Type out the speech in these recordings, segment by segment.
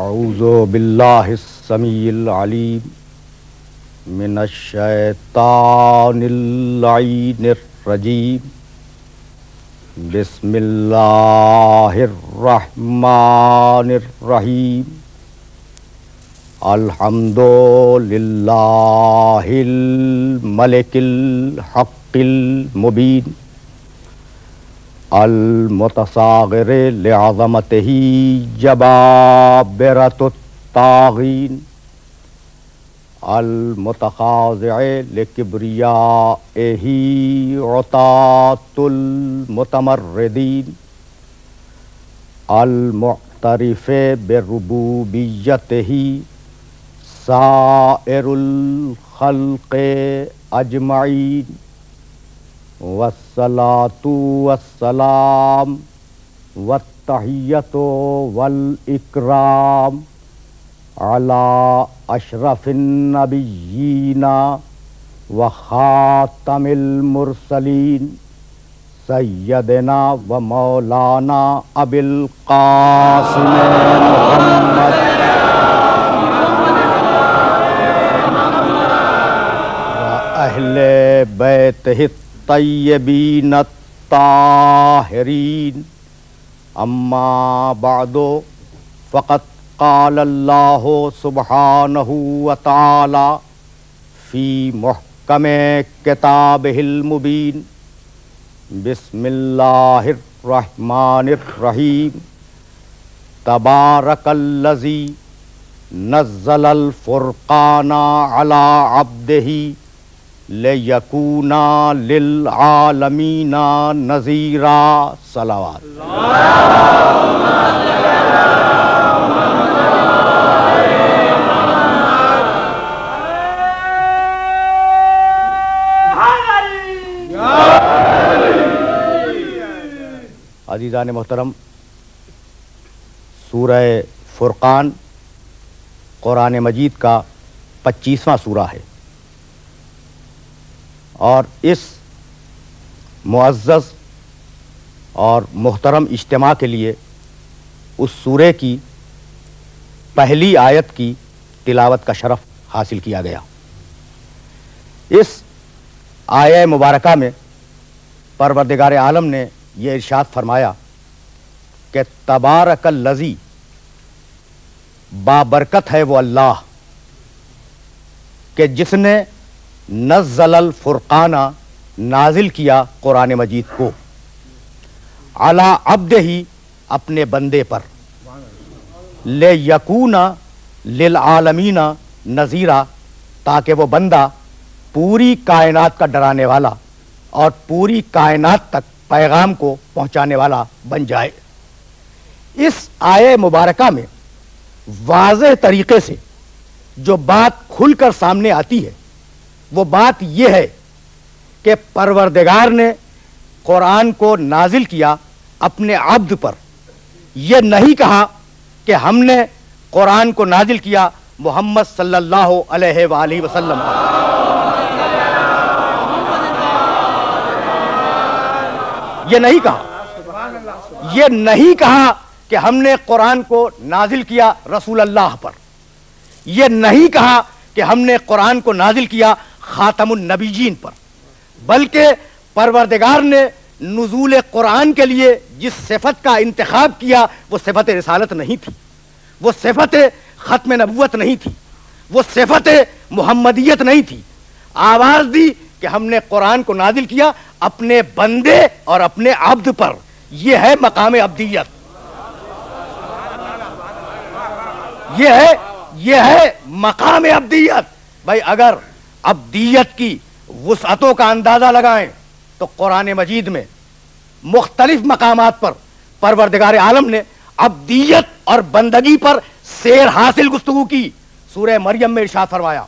اعوذ باللہ السمیع العلیم من الشیطان اللعین الرجیم بسم اللہ الرحمن الرحیم الحمد للہ الملک الحق المبین المتصاغر لعظمتہ جبابرۃ الطاغین المتخاضع لکبریائہ عتاۃ المتمردین المعترف بربوبیتہ سائر الخلق اجمعین والصلاة والسلام والتحیۃ والاکرام علی اشرف النبیین وخاتم المرسلین سیدنا و مولانا ابی القاسم محمد و اہل بیتہ الطیبین الطاہرین اما بعد فقد قال اللہ سبحانہ وتعالی فی محکم کتابہ المبین بسم اللہ الرحمن الرحیم تبارک الذی نزل الفرقان علی عبدہ لیکون للعالمین نذیرا صلوات عزیزان محترم، سورہ فرقان قرآن مجید کا 25واں سورہ ہے، اور اس معزز اور محترم اجتماع کے لیے اس سورے کی پہلی آیت کی تلاوت کا شرف حاصل کیا گیا۔ اس آیہ مبارکہ میں پروردگار عالم نے یہ ارشاد فرمایا کہ تبارک الذی، بابرکت ہے وہ اللہ کہ جس نے نزل الفرقان، نازل کیا قرآن مجید کو، علی عبدہ، اپنے بندے پر، لیکون للعالمین نذیرا، تاکہ وہ بندہ پوری کائنات کا ڈرانے والا اور پوری کائنات تک پیغام کو پہنچانے والا بن جائے۔ اس آیہ مبارکہ میں واضح طریقے سے جو بات کھل کر سامنے آتی ہے وہ بات یہ ہے کہ پروردگار نے قرآن کو نازل کیا اپنے عبد پر۔ یہ نہیں کہا کہ ہم نے قرآن کو نازل کیا محمد صلی اللہ علیہ وآلہ وسلم پر۔ یہ نہیں کہا، یہ نہیں کہا کہ ہم نے قرآن کو نازل کیا رسول اللہ پر، یہ نہیں کہا کہ ہم نے قرآن کو نازل کیا خاتم النبیین پر، بلکہ پروردگار نے نزول قرآن کے لیے جس صفت کا انتخاب کیا وہ صفت رسالت نہیں تھی، وہ صفت ختم نبوت نہیں تھی، وہ صفت محمدیت نہیں تھی۔ آواز دی کہ ہم نے قرآن کو نازل کیا اپنے بندے اور اپنے عبد پر۔ یہ ہے مقام عبدیت، یہ ہے مقام عبدیت۔ بھائی اگر عبدیت کی وسعتوں کا اندازہ لگائیں تو قرآن مجید میں مختلف مقامات پر پروردگار عالم نے عبدیت اور بندگی پر سیر حاصل گفتگو کی۔ سورہ مریم میں ارشاد فرمایا،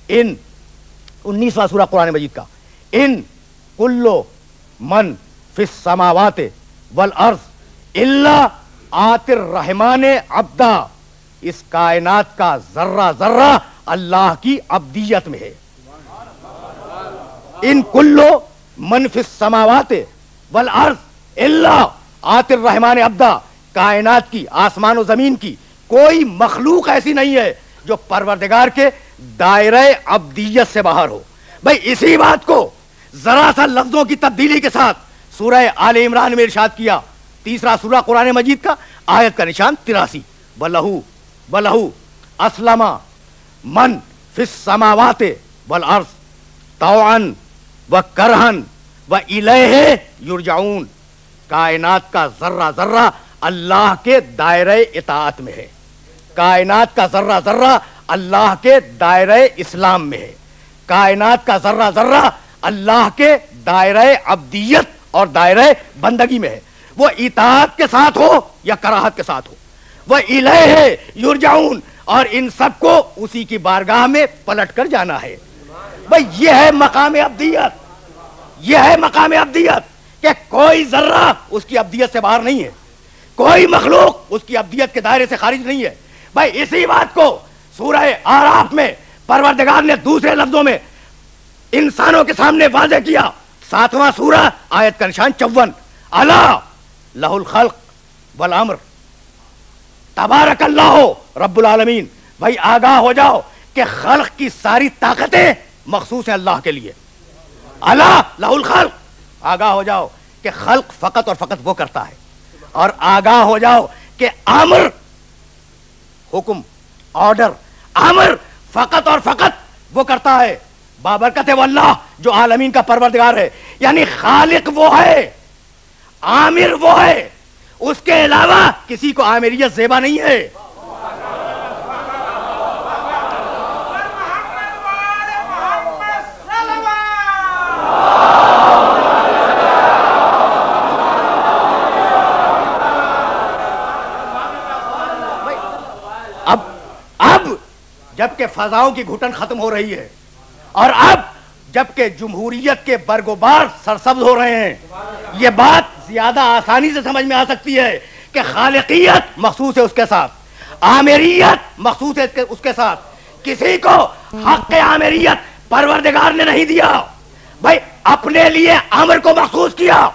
19واں سورہ قرآن مجید کا، ان کلو من فی السماوات والارض الا آتی الرحمن عبدا، اس کائنات کا ذرہ ذرہ اللہ کی عبدیت میں ہے۔ ان کلو من فی السماوات والارض الا آتی الرحمن عبدا، کائنات کی، آسمان و زمین کی کوئی مخلوق ایسی نہیں ہے جو پروردگار کے دائرہ عبدیت سے باہر ہو. بھائی اسی بات کو ذرا سا لفظوں کی تبدیلی کے ساتھ سورہ آل عمران میں ارشاد کیا, تیسرا سورہ قرآن مجید کا, آیت کا نشان 83, بلہو اسلم من فی السماوات والارض طوعا وکرہا والیہ یرجعون. کائنات کا ذرہ ذرہ اللہ کے دائرہ اطاعت میں ہے, کائنات کا ذرہ ذرہ اللہ کے دائرہ اسلام میں ہے, کائنات کا ذرہ ذرہ اللہ کے دائرہ عبدیت اور دائرہ بندگی میں ہے. وہ اطاعت کے ساتھ ہو یا کراہت کے ساتھ ہو, وہ الیہ یرجعون, اور ان سب کو اسی کی بارگاہ میں پلٹ کر جانا ہے. بھئی یہ ہے مقام عبدیت, یہ ہے مقام عبدیت کہ کوئی ذرہ اس کی عبدیت سے باہر نہیں ہے, کوئی مخلوق اس کی عبدیت کے دائرے سے خارج نہیں ہے. بھائی اسی بات کو سورہ اعراف میں پروردگار نے دوسرے لفظوں میں انسانوں کے سامنے واضح کیا, 7واں سورہ آیت کا نشان 54, الا لہ الخلق والامر تبارک اللہ رب العالمین. بھائی آگاہ ہو جاؤ کہ خلق کی ساری طاقتیں مخصوص ہیں اللہ کے لیے. الا لہ الخلق, آگاہ ہو جاؤ کہ خلق فقط اور فقط وہ کرتا ہے, اور آگاہ ہو جاؤ کہ امر, حکم, آرڈر, امر فقط اور فقط وہ کرتا ہے بابرکت واللہ جو عالمین کا پروردگار ہے. یعنی خالق وہ ہے, عامر وہ ہے, اس کے علاوہ کسی کو عامریت زیبا نہیں ہے. اب جبکہ فضاؤں کی گھٹن ختم ہو رہی ہے, اور اب جبکہ جمہوریت کے برگ و بار سرسبز ہو رہے ہیں, یہ بات زیادہ آسانی سے سمجھ میں آ سکتی ہے کہ خالقیت مخصوص ہے اس کے ساتھ, عامریت مخصوص ہے اس کے ساتھ. کسی کو حق عامریت پروردگار نے نہیں دیا. بھائی اپنے لیے امر کو مخصوص کیا,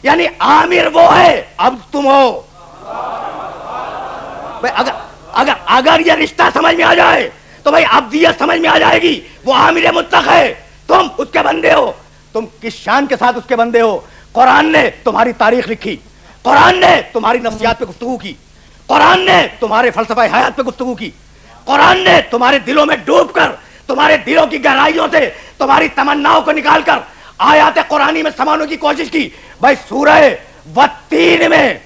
یعنی عامر وہ ہے, اب تم ہو. اگر یہ رشتہ سمجھ میں آ جائے تو بھائی عبدیت سمجھ میں آ جائے گی. وہ عامر مطلق ہے, تم اس کے بندے ہو. تم کس شان کے ساتھ اس کے بندے ہو؟ قرآن نے تمہاری تاریخ لکھی, قرآن نے تمہاری نفسیات پہ گفتگو کی, قرآن نے تمہارے فلسفہ حیات پہ گفتگو کی, قرآن نے تمہارے دلوں میں ڈوب کر, تمہارے دلوں کی گہرائیوں سے تمہاری تمناؤں کو نکال کر آیات قرآنی میں سمانے کی کوشش کی. بھائی سورہ والتین میں,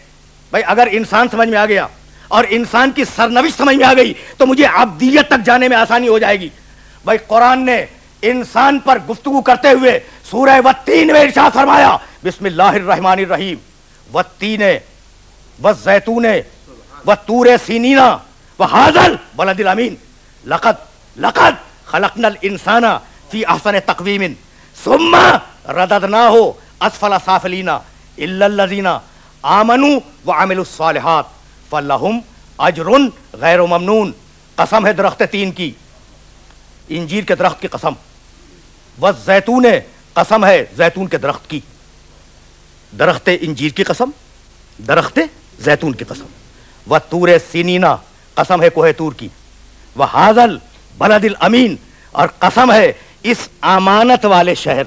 بھائی اگر انسان سمجھ میں آ گیا اور انسان کی سرنوشت سمجھ میں آ گئی تو مجھے عبدیت تک جانے میں آسانی ہو جائے گی. بھائی قرآن نے انسان پر گفتگو کرتے ہوئے سورہ والتین میں ارشاد فرمایا, بسم اللہ الرحمن الرحیم, والتین والزیتون والطور سینین وہذا البلد الامین, لقد خلقنا الانسان فی احسن تقویم ثم رددناہ اسفل سافلین الا الذین آمنوا وعملوا الصالحات فلہم اجر غیر ممنون. قسم ہے درخت تین کی, انجیر کے درخت کی قسم, والزیتون, قسم ہے زیتون کے درخت کی, درخت انجیر کی قسم, درخت زیتون کی قسم, والطور سینین, قسم ہے کوہ طور کی, وہذا البلد الامین, اور قسم ہے اس امانت والے شہر,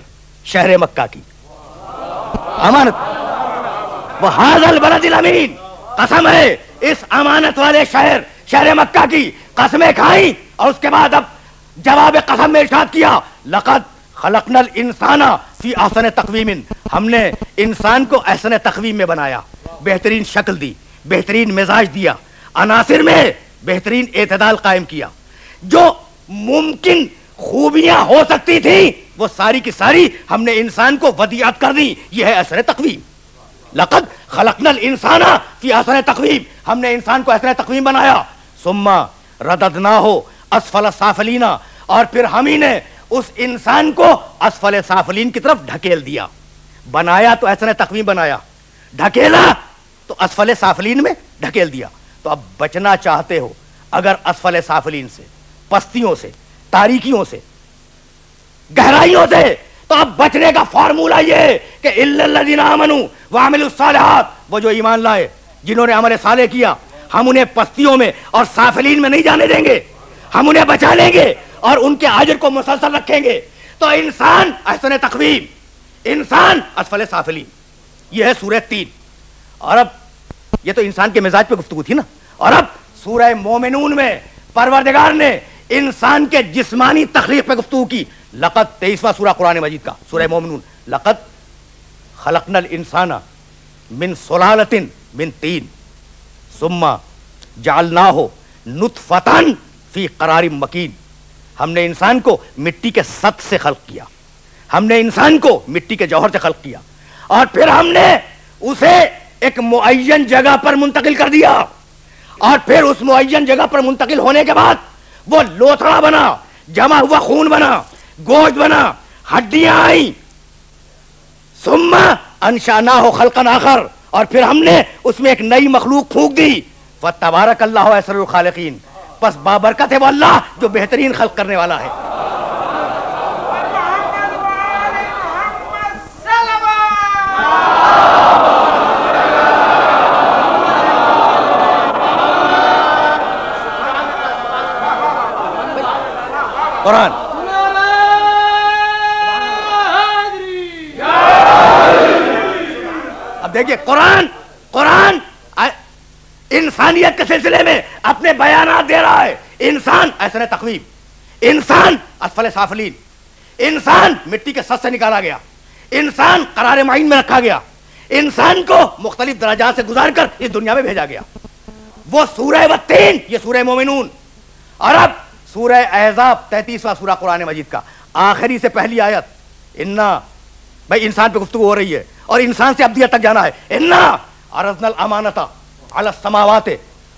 شہر مکہ کی امانت, وہذا البلد الامین, قسم ہے اس امانت والے شہر, شہر مکہ کی. قسمیں کھائیں اور اس کے بعد اب جواب قسم میں ارشاد کیا, لقد خلقنا الانسان فی احسن تقویم, ہم نے انسان کو احسن تقویم میں بنایا, بہترین شکل دی, بہترین مزاج دیا, عناصر میں بہترین اعتدال قائم کیا. جو ممکن خوبیاں ہو سکتی تھیں وہ ساری کی ساری ہم نے انسان کو ودیعت کر دی. یہ ہے احسن تقویم. لقد خلقنا الانسان فی احسن تقویم, ہم نے انسان کو احسن تقویم بنایا. ثم رددناہ اسفل سافلین, اور پھر ہم ہی نے اس انسان کو اسفل سافلین کی طرف ڈھکیل دیا. بنایا تو احسن تقویم بنایا, ڈھکیلا تو اسفل سافلین میں ڈھکیل دیا. تو اب بچنا چاہتے ہو اگر اسفل سافلین سے, پستیوں سے, تاریکیوں سے, گہرائیوں سے, تو اب بچنے کا فارمولہ یہ ہے کہ الا الذین آمنوا وعملوا الصالحات, وہ جو ایمان لائے, جنہوں نے عمل صالح کیا, ہم انہیں پستیوں میں اور سافلین میں نہیں جانے دیں گے, ہم انہیں بچا لیں گے اور ان کے اجر کو مسلسل رکھیں گے. تو انسان احسن تقویم, انسان اسفل سافلین, یہ ہے سورہ 3. اور اب یہ تو انسان کے مزاج پہ گفتگو تھی نا, اور اب سورہ مومنون میں پروردگار نے انسان کے جسمانی تخلیق پہ گفتگو کی. لقد 23واں سورہ قرآن مجید کا, سورہ مومنون. لقد خلقنا الانسان من سلالۃ من طین ثم جعلناہ نطفۃ فی قرار مکین. ہم نے انسان کو مٹی کے سط سے خلق کیا, ہم نے انسان کو مٹی کے جوہر سے خلق کیا, اور پھر ہم نے اسے ایک معین جگہ پر منتقل کر دیا, اور پھر اس معین جگہ پر منتقل ہونے کے بعد وہ لوتھڑا بنا, جمع ہوا خون بنا, گوشت بنا, ہڈیاں آئیں. ثم انشأناہ خلقا آخر, اور پھر ہم نے اس میں ایک نئی مخلوق پھونک دی. فتبارک اللہ احسن الخالقین, پس بابرکت ہے وہ اللہ جو بہترین خلق کرنے والا ہے. قرآن اب دیکھیے, قرآن انسانیت کے سلسلے میں اپنے بیانات دے رہا ہے. انسان احسن تقویم, انسان اسفل سافلین, انسان مٹی کے سط سے نکالا گیا, انسان قرار معین میں رکھا گیا, انسان کو مختلف درجات سے گزار کر اس دنیا میں بھیجا گیا. وہ سورہ والتین, یہ سورہ مومنون. اور اب سورہ احزاب 33واں سورہ قرآن مجید کا آخری سے پہلی آیت. انا, بھائی انسان پہ گفتگو ہو رہی ہے اور انسان سے ابدیت تک جانا ہے. انا عرضنا الامانۃ علی السماوات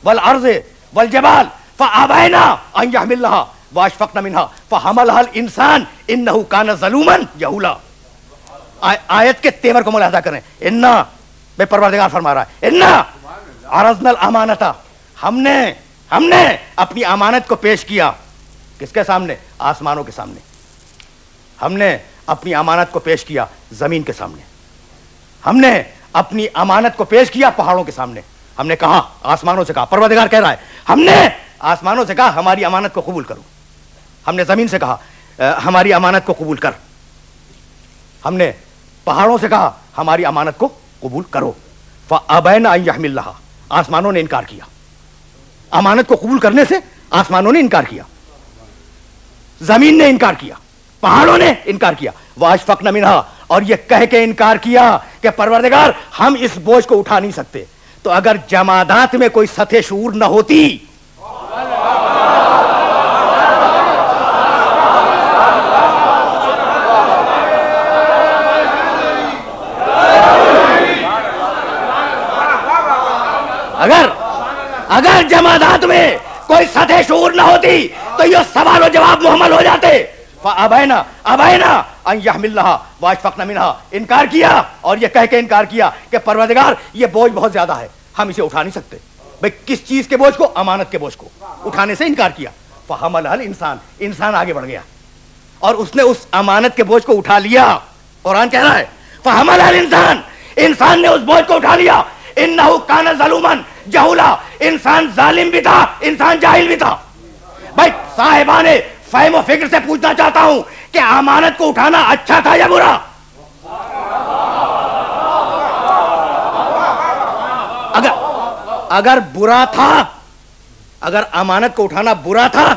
والارض والجبال فابین ان یحملنها واشفقن منها فحملها الانسان انه کان ظلوما جہولا. آیت کے تیور کو ملاحظہ کریں. انا, بے پروردگار فرما رہا ہے, انا عرضنا الامانۃ, ہم نے اپنی امانت کو پیش کیا. کس کے سامنے؟ آسمانوں کے سامنے. ہم نے اپنی امانت کو پیش کیا زمین کے سامنے. ہم نے اپنی امانت کو پیش کیا پہاڑوں کے سامنے. ہم نے کہا, آسمانوں سے کہا, پروردگار کہہ رہا ہے, ہم نے آسمانوں سے کہا ہماری امانت کو قبول کرو. ہم نے زمین سے کہا ہماری امانت کو قبول کر. ہم نے پہاڑوں سے کہا ہماری امانت کو قبول کرو. فابین ان یحملنها, آسمانوں نے انکار کیا. امانت کو قبول کرنے سے آسمانوں نے انکار کیا, زمین نے انکار کیا, پہاڑوں نے انکار کیا. واشفقن منها, اور یہ کہہ کے انکار کیا کہ پروردگار ہم اس بوجھ کو اٹھا نہیں سکتے. تو اگر جمادات میں کوئی سطح شعور نہ ہوتی, اگر جمادات میں کوئی سطح شعور نہ ہوتی تو یہ سوال و جواب محمل ہو جاتے. فابینا ان یحملنها واشفقن منها, انکار کیا اور یہ کہہ کے انکار کیا کہ پروردگار یہ بوجھ بہت زیادہ ہے, ہم اسے اٹھا نہیں سکتے. بھئی کس چیز کے بوجھ کو؟ امانت کے بوجھ کو اٹھانے سے انکار کیا. فحملها الانسان, انسان آگے بڑھ گیا اور اس نے اس امانت کے بوجھ کو اٹھا لیا. قرآن کہہ رہا ہے فحملها الانسان, انسان نے اس بوجھ کو اٹھا لیا. انه کان ظلوما جہولا, انسان ظالم بھی تھا, انسان جاہل بھی تھا. بھائی صاحبان فہم و فکر سے پوچھنا چاہتا ہوں کہ امانت کو اٹھانا اچھا تھا یا برا؟ اگر برا تھا, اگر امانت کو اٹھانا برا تھا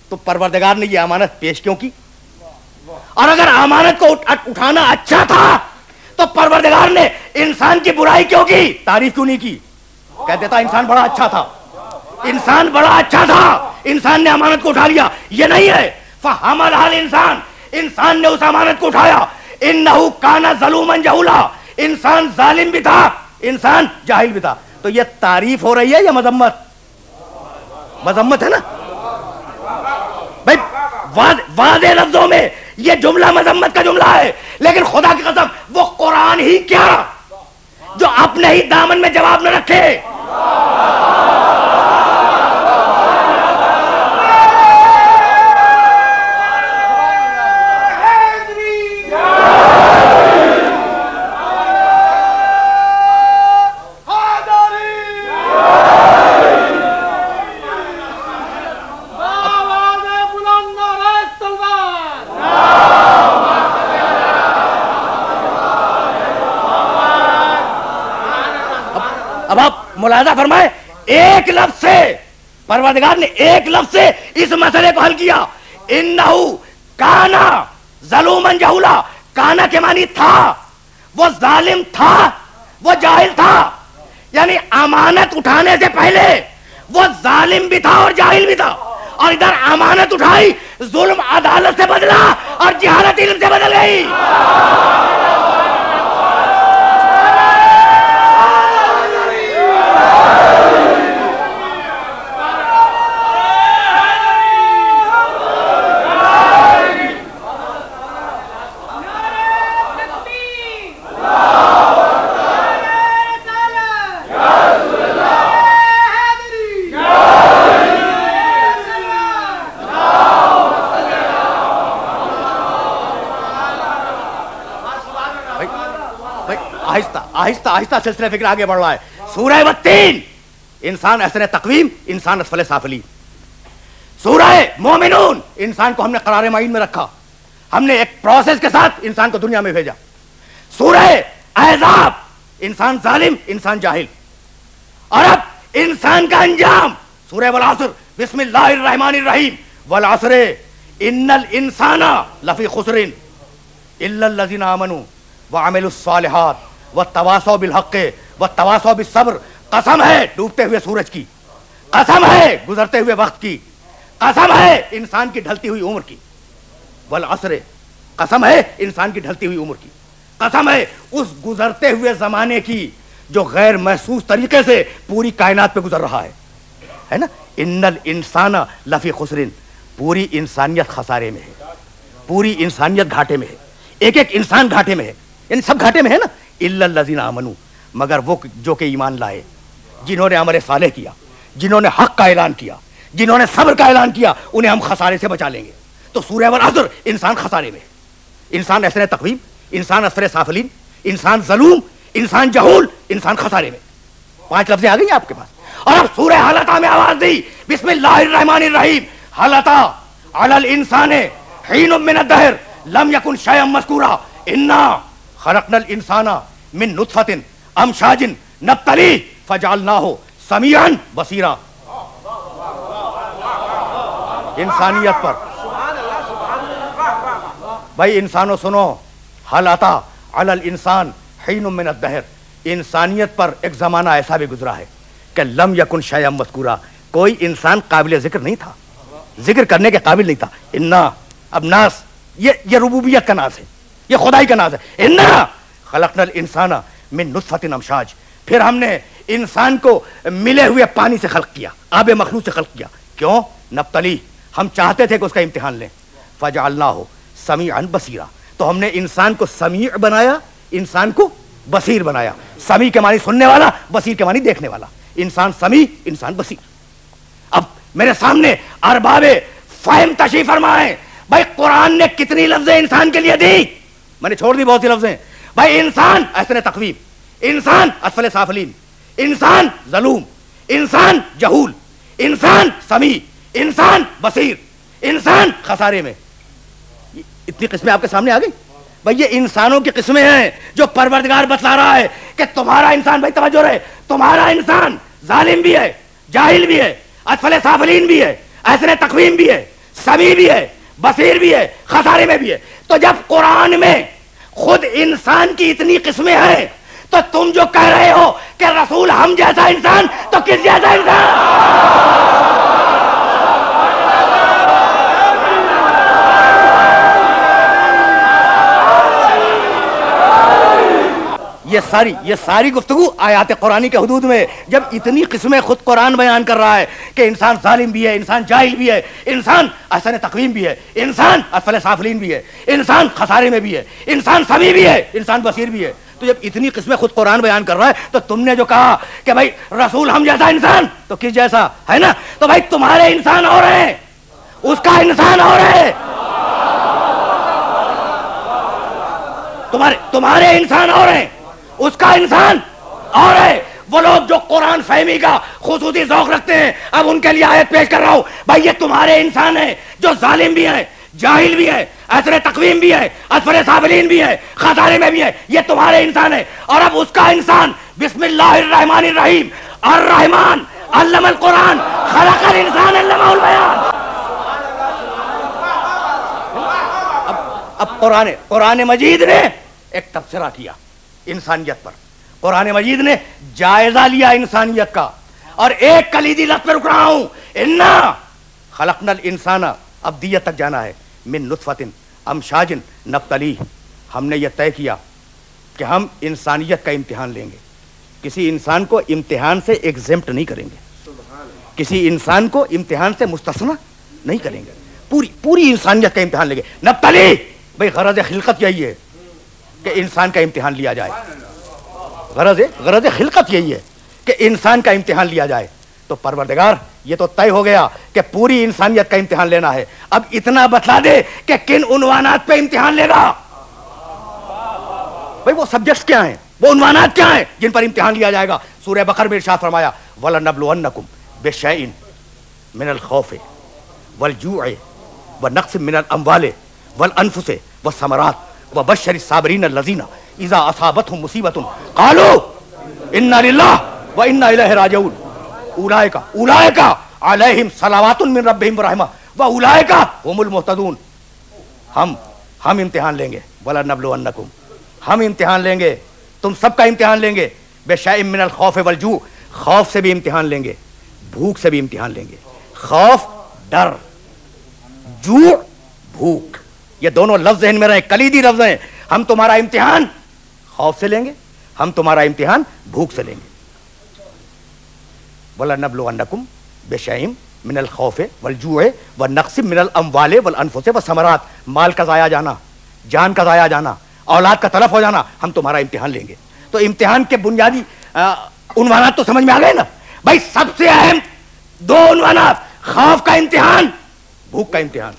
تو پروردگار نے یہ امانت پیش کیوں کی؟ اور اگر امانت کو اٹھانا اچھا تھا تو پروردگار نے انسان کی برائی کیوں کی, تعریف کیوں نہیں کی؟ کہہ دیتا انسان بڑا اچھا تھا, انسان بڑا اچھا تھا, انسان نے امانت کو اٹھا لیا. یہ نہیں ہے. فحملها الانسان, انسان نے اس امانت کو اٹھایا. انه کان ظلوما جہولا, انسان ظالم بھی تھا, انسان جاہل بھی تھا. تو یہ تعریف ہو رہی ہے یا مذمت؟ مذمت ہے نا بھائی. واضح لفظوں میں یہ جملہ مذمت کا جملہ ہے, لیکن خدا کی قسم وہ قرآن ہی کیا جو اپنے ہی دامن میں جواب نہ رکھے. لہذا فرمائے ایک لفظ سے پروردگار نے ایک لفظ سے اس مسئلے کو حل کیا. انہو کانا ظلومن جہولا. کانا کے معنی تھا، وہ ظالم تھا، وہ جاہل تھا. یعنی امانت اٹھانے سے پہلے وہ ظالم بھی تھا اور جاہل بھی تھا، اور ادھر امانت اٹھائی، ظلم عدالت سے بدلا اور جہالت علم سے بدل گئی. آہستہ آہستہ سلسلہ فکر آگے بڑھ رہا ہے. سورہ والتین انسان احسن تقویم، انسان اسفل سافلین. سورہ مومنون انسان کو ہم نے قرار معین میں رکھا، ہم نے ایک پروسیس کے ساتھ انسان کو دنیا میں بھیجا. سورہ احزاب انسان ظالم، انسان جاہل. اور اب انسان کا انجام سورہ والعصر بسم اللہ الرحمن الرحیم والعصر ان الانسان لفی خسر الا الذین آمنوا وعملوا الصالحات وتواصوا بالحق وتواصوا بالصبر. قسم ہے ڈوبتے ہوئے سورج کی، قسم ہے گزرتے ہوئے وقت کی، قسم ہے انسان کی ڈھلتی ہوئی عمر کی. والعصر قسم ہے انسان کی ڈھلتی ہوئی عمر کی، قسم ہے اس گزرتے ہوئے زمانے کی جو غیر محسوس طریقے سے پوری کائنات پہ گزر رہا ہے نا. ان الانسان لفی خسر. پوری انسانیت خسارے میں ہے، پوری انسانیت گھاٹے میں ہے، ایک ایک انسان گھاٹے میں ہے، یعنی سب گھاٹے میں ہے نا. الا الذین آمنوا مگر وہ جو کہ ایمان لائے، جنہوں نے عمل صالح کیا، جنہوں نے حق کا اعلان کیا، جنہوں نے صبر کا اعلان کیا، انہیں ہم خسارے سے بچا لیں گے. تو سورہ والعصر انسان خسارے میں ہے، انسان احسن تقویم، انسان اسفل سافلین، انسان ظلوم، انسان جہول، انسان خسارے میں. 5 لفظیں آ گئی ہیں آپ کے پاس. اور اب سورہ حلقہ میں آواز دی بسم اللہ الرحمن الرحیم. حلقہ علی الانسان حین من الدہر لم یکن شیئا مذکورا انا خلقنا الانسان من نطفۃ امشاج نبتلیہ فجعلناہ سمیعا بصیرا. انسانیت پر بھائی انسانوں سنو، حل اتی علی الانسان حین من الدہر. انسانیت پر ایک زمانہ ایسا بھی گزرا ہے کہ لم یکن شیئا مذکورا، کوئی انسان قابل ذکر نہیں تھا، ذکر کرنے کے قابل نہیں تھا. انا اب ناس یہ ربوبیت کا ناز ہے، یہ خدائی کا ناز ہے. انا خلقنا الانسان من نطفۃ امشاج. پھر ہم نے انسان کو ملے ہوئے پانی سے خلق کیا، آب مخلوق سے خلق کیا. کیوں؟ نبتلی، ہم چاہتے تھے کہ اس کا امتحان لیں. فجعلناہ سمیعا بصیرا. تو ہم نے انسان کو سمیع بنایا، انسان کو بصیر بنایا. سمیع کے معنی سننے والا، بصیر کے معنی دیکھنے والا. انسان سمیع، انسان بصیر. اب میرے سامنے ارباب فہم تشریف فرمائیں. بھائی قرآن نے کتنی لفظیں انسان کے لیے دی؟ میں نے چھوڑ دی بہت سی لفظیں. بھائی انسان احسن تقویم، انسان اسفل سافلین، انسان ظلوم، انسان جہول، انسان سمیع، انسان بصیر، انسان خسارے میں. اتنی قسمیں آپ کے سامنے آ گئی. بھائی یہ انسانوں کی قسمیں ہیں جو پروردگار بتلا رہا ہے کہ تمہارا انسان، بھائی توجہ رہے، تمہارا انسان ظالم بھی ہے، جاہل بھی ہے، اسفل سافلین بھی ہے، احسن تقویم بھی ہے، سمیع بھی ہے، بصیر بھی ہے، خسارے میں بھی ہے. تو جب قرآن میں خود انسان کی اتنی قسمیں ہیں تو تم جو کہہ رہے ہو کہ رسول ہم جیسا انسان، تو کس جیسا انسان؟ یہ ساری گفتگو آیات قرآنی کے حدود میں. جب اتنی قسمیں خود قرآن بیان کر رہا ہے کہ انسان ظالم بھی ہے، انسان جاہل بھی ہے، انسان احسن تقویم بھی ہے، انسان اسفل سافلین بھی ہے، انسان خسارے میں بھی ہے، انسان سمیع بھی ہے، انسان بصیر بھی ہے. تو جب اتنی قسمیں خود قرآن بیان کر رہا ہے تو تم نے جو کہا کہ بھائی رسول ہم جیسا انسان، تو کس جیسا ہے نا؟ تو بھائی تمہارے انسان اور ہیں، اس کا انسان اور ہے. تمہارے انسان اور ہیں، اس کا انسان اور ہے. وہ لوگ جو قرآن فہمی کا خصوصی ذوق رکھتے ہیں، اب ان کے لیے آیت پیش کر رہا ہوں. بھائی یہ تمہارے انسان ہیں جو ظالم بھی ہیں، جاہل بھی ہے، اثر تقویم بھی ہے، اسفل سافلین بھی ہے، خسارے میں بھی ہے. یہ تمہارے انسان ہے. اور اب اس کا انسان بسم اللہ الرحمن الرحیم الرحمن علم القرآن خلق الانسان علمہ البیان. اب قرآن مجید نے ایک تبصرہ کیا انسانیت پر. قرآن مجید نے جائزہ لیا انسانیت کا, اور ایک کلیدی لفظ پہ رک رہا ہوں, انا خلقنا الانسان, اب دیت تک جانا ہے, من نطفۃ امشاج نبتلیہ. ہم نے یہ طے کیا کہ ہم انسانیت کا امتحان لیں گے. کسی انسان کو امتحان سے ایگزمپٹ نہیں کریں گے, کسی انسان کو امتحان سے مستثنا نہیں کریں گے, پوری انسانیت کا امتحان لیں گے. نبتلی, بھئی غرض خلقت یہی ہے کہ انسان کا امتحان لیا جائے. غرض خلقت یہی ہے کہ انسان کا امتحان لیا جائے. تو پروردگار یہ تو طے ہو گیا کہ پوری انسانیت کا امتحان لینا ہے. اب اتنا بتلا دے کہ کن عنوانات پہ امتحان لے گا. بھئی وہ سبجیکٹس کیا ہیں, وہ عنوانات کیا ہیں جن پر امتحان لیا جائے گا. سورہ بقرہ میں ارشاد فرمایا وَلَنَبْلُوَنَّكُمْ بِشَيْءٍ مِنَ الْخَوْفِ وَالْجُوعِ وَنَقْصٍ مِنَ الْأَمْوَالِ وَالْأَنفُسِ وَالثَّمَرَاتِ وَبَشِّرِ الصَّابِرِينَ الَّذِينَ إِذَا أَصَابَتْهُم مُّصِيبَةٌ قَالُوا إِنَّا لِلَّهِ وَإِنَّا إِلَيْهِ راجعون. أولئك عليهم صلوات من ربهم ورحمة وأولئك هم المهتدون. ہم امتحان لیں گے. وَلَنَبْلُوَنَّكُمْ, ہم امتحان لیں گے, تم سب کا امتحان لیں گے. بِشَيْءٍ مِّنَ الْخَوْفِ وَالْجُوعِ, خوف سے بھی امتحان لیں گے, بھوک سے بھی امتحان لیں گے. خوف ڈر, جوع بھوک, یہ دونوں لفظ ذہن میں رہے, کلیدی لفظ ہیں. ہم تمہارا امتحان خوف سے لیں گے, ہم تمہارا امتحان بھوک سے لیں گے. وَلَنَبْلُوَنَّكُمْ بِشَيْءٍ مِّنَ الْخَوْفِ وَالْجُوعِ وَنَقْصٍ مِّنَ الْأَمْوَالِ وَالْأَنفُسِ وَالثَّمَرَاتِ, مال کا ضائع جانا, جان کا ضائع جانا, اولاد کا تلف ہو جانا, ہم تمہارا امتحان لیں گے. تو امتحان کے بنیادی عنوانات تو سمجھ میں آ گئے نا بھائی. سب سے اہم دو عنوانات, خوف کا امتحان, بھوک کا امتحان.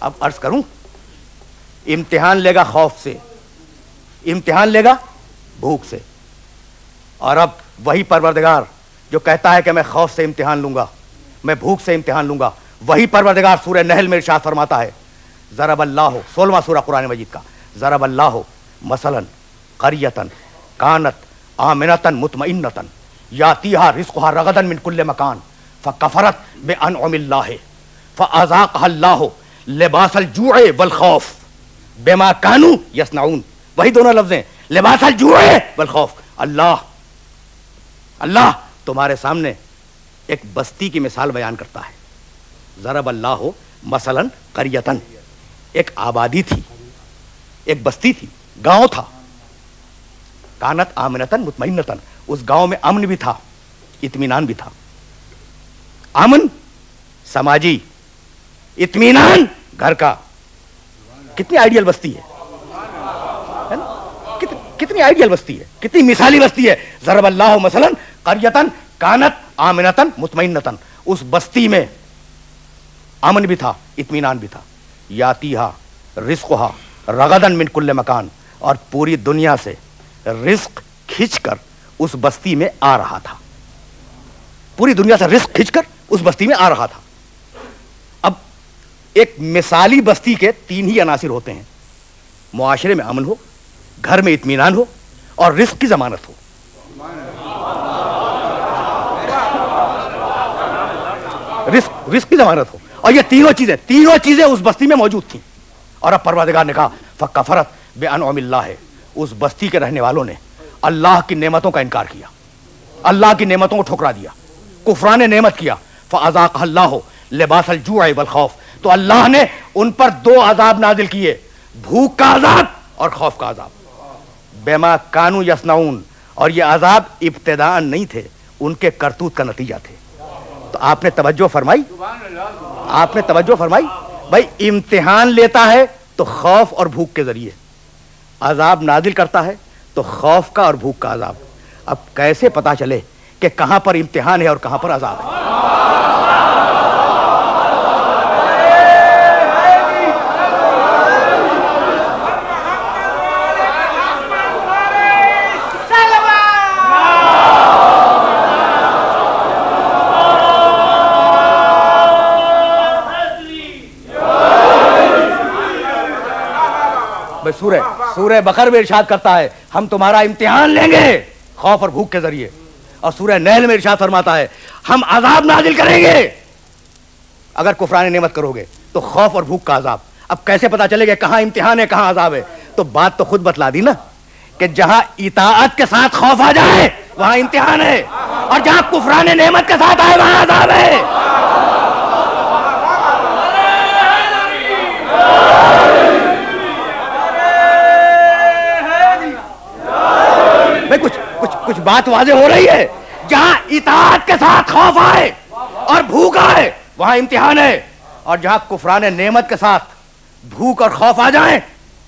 اب عرض کروں, امتحان لے گا خوف سے, امتحان لے گا بھوک سے. اور اب وہی پروردگار جو کہتا ہے کہ میں خوف سے امتحان لوں گا, میں بھوک سے امتحان لوں گا, وہی پروردگار سورہ نحل میں ارشاد فرماتا ہے, ضرب اللہ, 16واں سورہ قرآن مجید کا, ضرب اللہ مثلا قریۃ کانت آمنۃ مطمئنۃ یاتیہا رزقہا رغدا من کل مکان فکفرت بانعم اللہ فاذاقہا اللہ لباس الجوع والخوف بما کانوا یصنعون. وہی دونوں لفظ ہیں, لباس الجوع والخوف. اللہ تمہارے سامنے ایک بستی کی مثال بیان کرتا ہے. ضرب اللہ مثلا قریۃ, ایک آبادی تھی, ایک بستی تھی, گاؤں تھا. کانت آمنتن مطمئنتن, اس گاؤں میں امن بھی تھا, اطمینان بھی تھا. امن سماجی, اطمینان گھر کا. کتنی آئیڈیل بستی ہے, کتنی آئیڈیل بستی ہے, کتنی مثالی بستی ہے. ضرب اللہ مثلا قریۃ کانت آمنتن مطمئنتن, اس بستی میں امن بھی تھا, اطمینان بھی تھا. یاتیہا رزقہا رغدا من کل مکان, اور پوری دنیا سے رزق کھچ کر اس بستی میں آ رہا تھا. پوری دنیا سے رزق کھچ کر اس بستی میں آ رہا تھا. اب ایک مثالی بستی کے 3 ہی عناصر ہوتے ہیں, معاشرے میں امن ہو, گھر میں اطمینان ہو, اور رزق کی ضمانت ہو. رزق کی ضمانت ہو, اور یہ تینوں چیزیں اس بستی میں موجود تھیں. اور اب پروردگار نے کہا فکفرت بانعم اللہ, اس بستی کے رہنے والوں نے اللہ کی نعمتوں کا انکار کیا, اللہ کی نعمتوں کو ٹھکرا دیا, کفران نعمت کیا. فاذاقہ اللہ لباس الجوع والخوف, تو اللہ نے ان پر 2 عذاب نازل کیے, بھوک کا عذاب اور خوف کا عذاب. بما کانوا یصنعون, اور یہ عذاب ابتداء نہیں تھے, ان کے کرتوت کا نتیجہ تھے. تو آپ نے توجہ فرمائی, بھائی امتحان لیتا ہے تو خوف اور بھوک کے ذریعے, عذاب نازل کرتا ہے تو خوف کا اور بھوک کا عذاب. اب کیسے پتا چلے کہ کہاں پر امتحان ہے اور کہاں پر عذاب ہے؟ سورہ بقرہ میں ارشاد کرتا ہے, ہم تمہارا امتحان لیں گے خوف اور بھوک کے ذریعے. اور سورہ نحل میں ارشاد فرماتا ہے ہم عذاب نازل کریں گے اگر کفران نعمت کرو گے، تو خوف اور بھوک کا عذاب۔ اب کیسے پتا چلے گا کہاں امتحان ہے کہاں عذاب ہے؟ تو بات تو خود بتلا دی نا کہ جہاں اطاعت کے ساتھ خوف آ جائے وہاں امتحان ہے، اور جہاں کفران نعمت کے ساتھ آئے وہاں عذاب ہے۔ بھائی کچھ بات واضح ہو رہی ہے۔ جہاں اطاعت کے ساتھ خوف آئے اور بھوک آئے وہاں امتحان ہے، اور جہاں کفران نعمت کے ساتھ بھوک اور خوف آ جائیں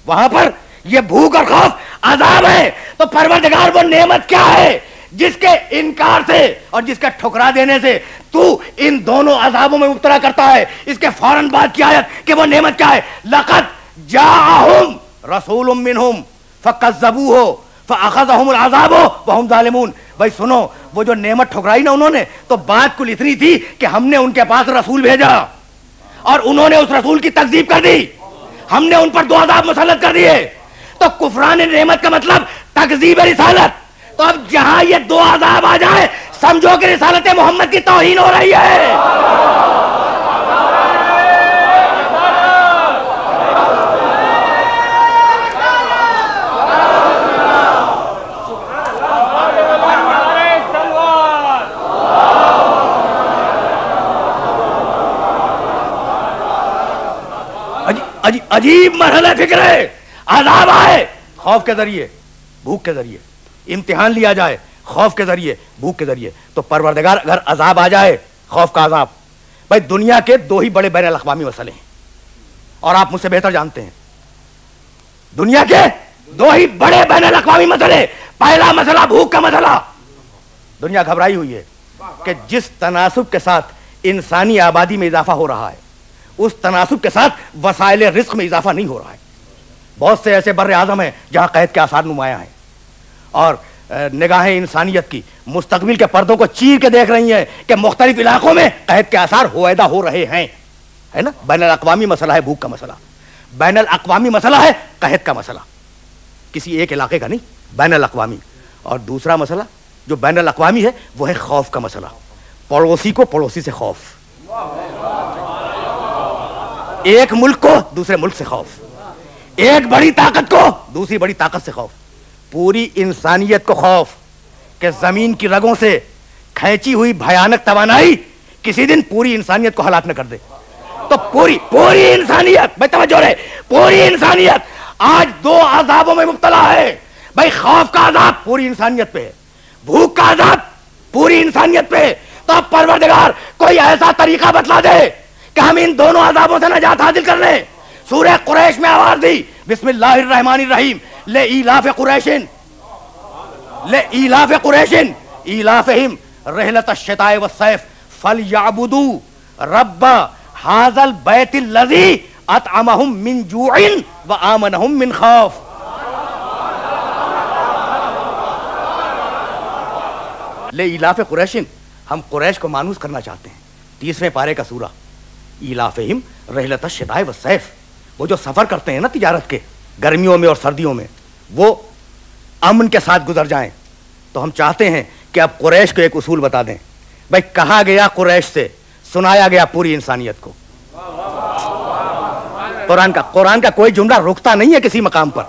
وہاں پر یہ بھوک اور خوف عذاب ہے۔ تو پروردگار وہ نعمت کیا ہے جس کے انکار سے اور جس کے ٹھکرا دینے سے تو ان دونوں عذابوں میں مبتلا کرتا ہے؟ اس کے فوراً بعد کی آیت کہ وہ نعمت کیا ہے؟ لقد جاءہم رسول منہم فکذبوہ فاخذہم العذاب وہم ظالمون۔ بھائی سنو، وہ جو نعمت ٹھکرائی نا انہوں نے، تو بات کل اتنی تھی کہ ہم نے ان کے پاس رسول بھیجا اور انہوں نے اس رسول کی تکذیب کر دی، ہم نے ان پر 2 عذاب مسلط کر دیے۔ تو کفران نعمت کا مطلب تکذیب رسالت۔ تو اب جہاں یہ 2 عذاب آ جائے سمجھو کہ رسالت محمد کی توہین ہو رہی ہے۔ عجیب مرحلہ فکر ہے۔ عذاب آئے خوف کے ذریعے بھوک کے ذریعے، امتحان لیا جائے خوف کے ذریعے بھوک کے ذریعے۔ تو پروردگار اگر عذاب آ جائے، خوف کا عذاب، بھائی دنیا کے 2 ہی بڑے بین الاقوامی مسئلے ہیں، اور آپ مجھ سے بہتر جانتے ہیں دنیا کے 2 ہی بڑے بین الاقوامی مسئلے۔ پہلا مسئلہ بھوک کا مسئلہ۔ دنیا گھبرائی ہوئی ہے کہ جس تناسب کے ساتھ انسانی آبادی میں اضافہ ہو رہا ہے اس تناسب کے ساتھ وسائل رزق میں اضافہ نہیں ہو رہا ہے۔ بہت سے ایسے بر اعظم ہیں جہاں قحط کے آثار نمایاں ہیں، اور نگاہیں انسانیت کی مستقبل کے پردوں کو چیر کے دیکھ رہی ہیں کہ مختلف علاقوں میں قحط کے آثار ہویدہ ہو رہے ہیں، ہے نا؟ بین الاقوامی مسئلہ ہے بھوک کا مسئلہ، بین الاقوامی مسئلہ ہے قحط کا مسئلہ، کسی ایک علاقے کا نہیں، بین الاقوامی۔ اور دوسرا مسئلہ جو بین الاقوامی ہے وہ ہے خوف کا مسئلہ، پڑوسی کو پڑوسی سے خوف، ایک ملک کو دوسرے ملک سے خوف، ایک بڑی طاقت کو دوسری بڑی طاقت سے خوف، پوری انسانیت کو خوف کہ زمین کی رگوں سے کھینچی ہوئی بھیانک توانائی کسی دن پوری انسانیت کو ہلاک نہ کر دے۔ تو پوری انسانیت، بھائی توجہ رہے، پوری انسانیت آج 2 عذابوں میں مبتلا ہے۔ بھائی خوف کا عذاب پوری انسانیت پہ ہے، بھوک کا عذاب پوری انسانیت پہ ہے۔ تو اب پروردگار کوئی ایسا طریقہ بتلا دے کہ ہم ان دونوں عذابوں سے نجات حاصل کر لیں۔ سورہ قریش میں آواز دی، بسم اللہ الرحمن الرحیم، لإیلاف قریش ایلافہم رحلۃ الشتاء والصیف فلیعبدوا رب ھذا البیت الذی اطعمہم من جوع وآمنہم من خوف۔ لإیلاف قریش، ہم قریش کو مانوس کرنا چاہتے ہیں۔ 30ویں پارے کا سورہ، ایلافہم رحلۃ الشتاء والصیف، وہ جو سفر کرتے ہیں نا تجارت کے گرمیوں میں اور سردیوں میں، وہ امن کے ساتھ گزر جائیں۔ تو ہم چاہتے ہیں کہ اب قریش کو ایک اصول بتا دیں۔ بھائی کہا گیا قریش سے، سنایا گیا پوری انسانیت کو۔ قرآن کا کوئی جملہ رکتا نہیں ہے کسی مقام پر،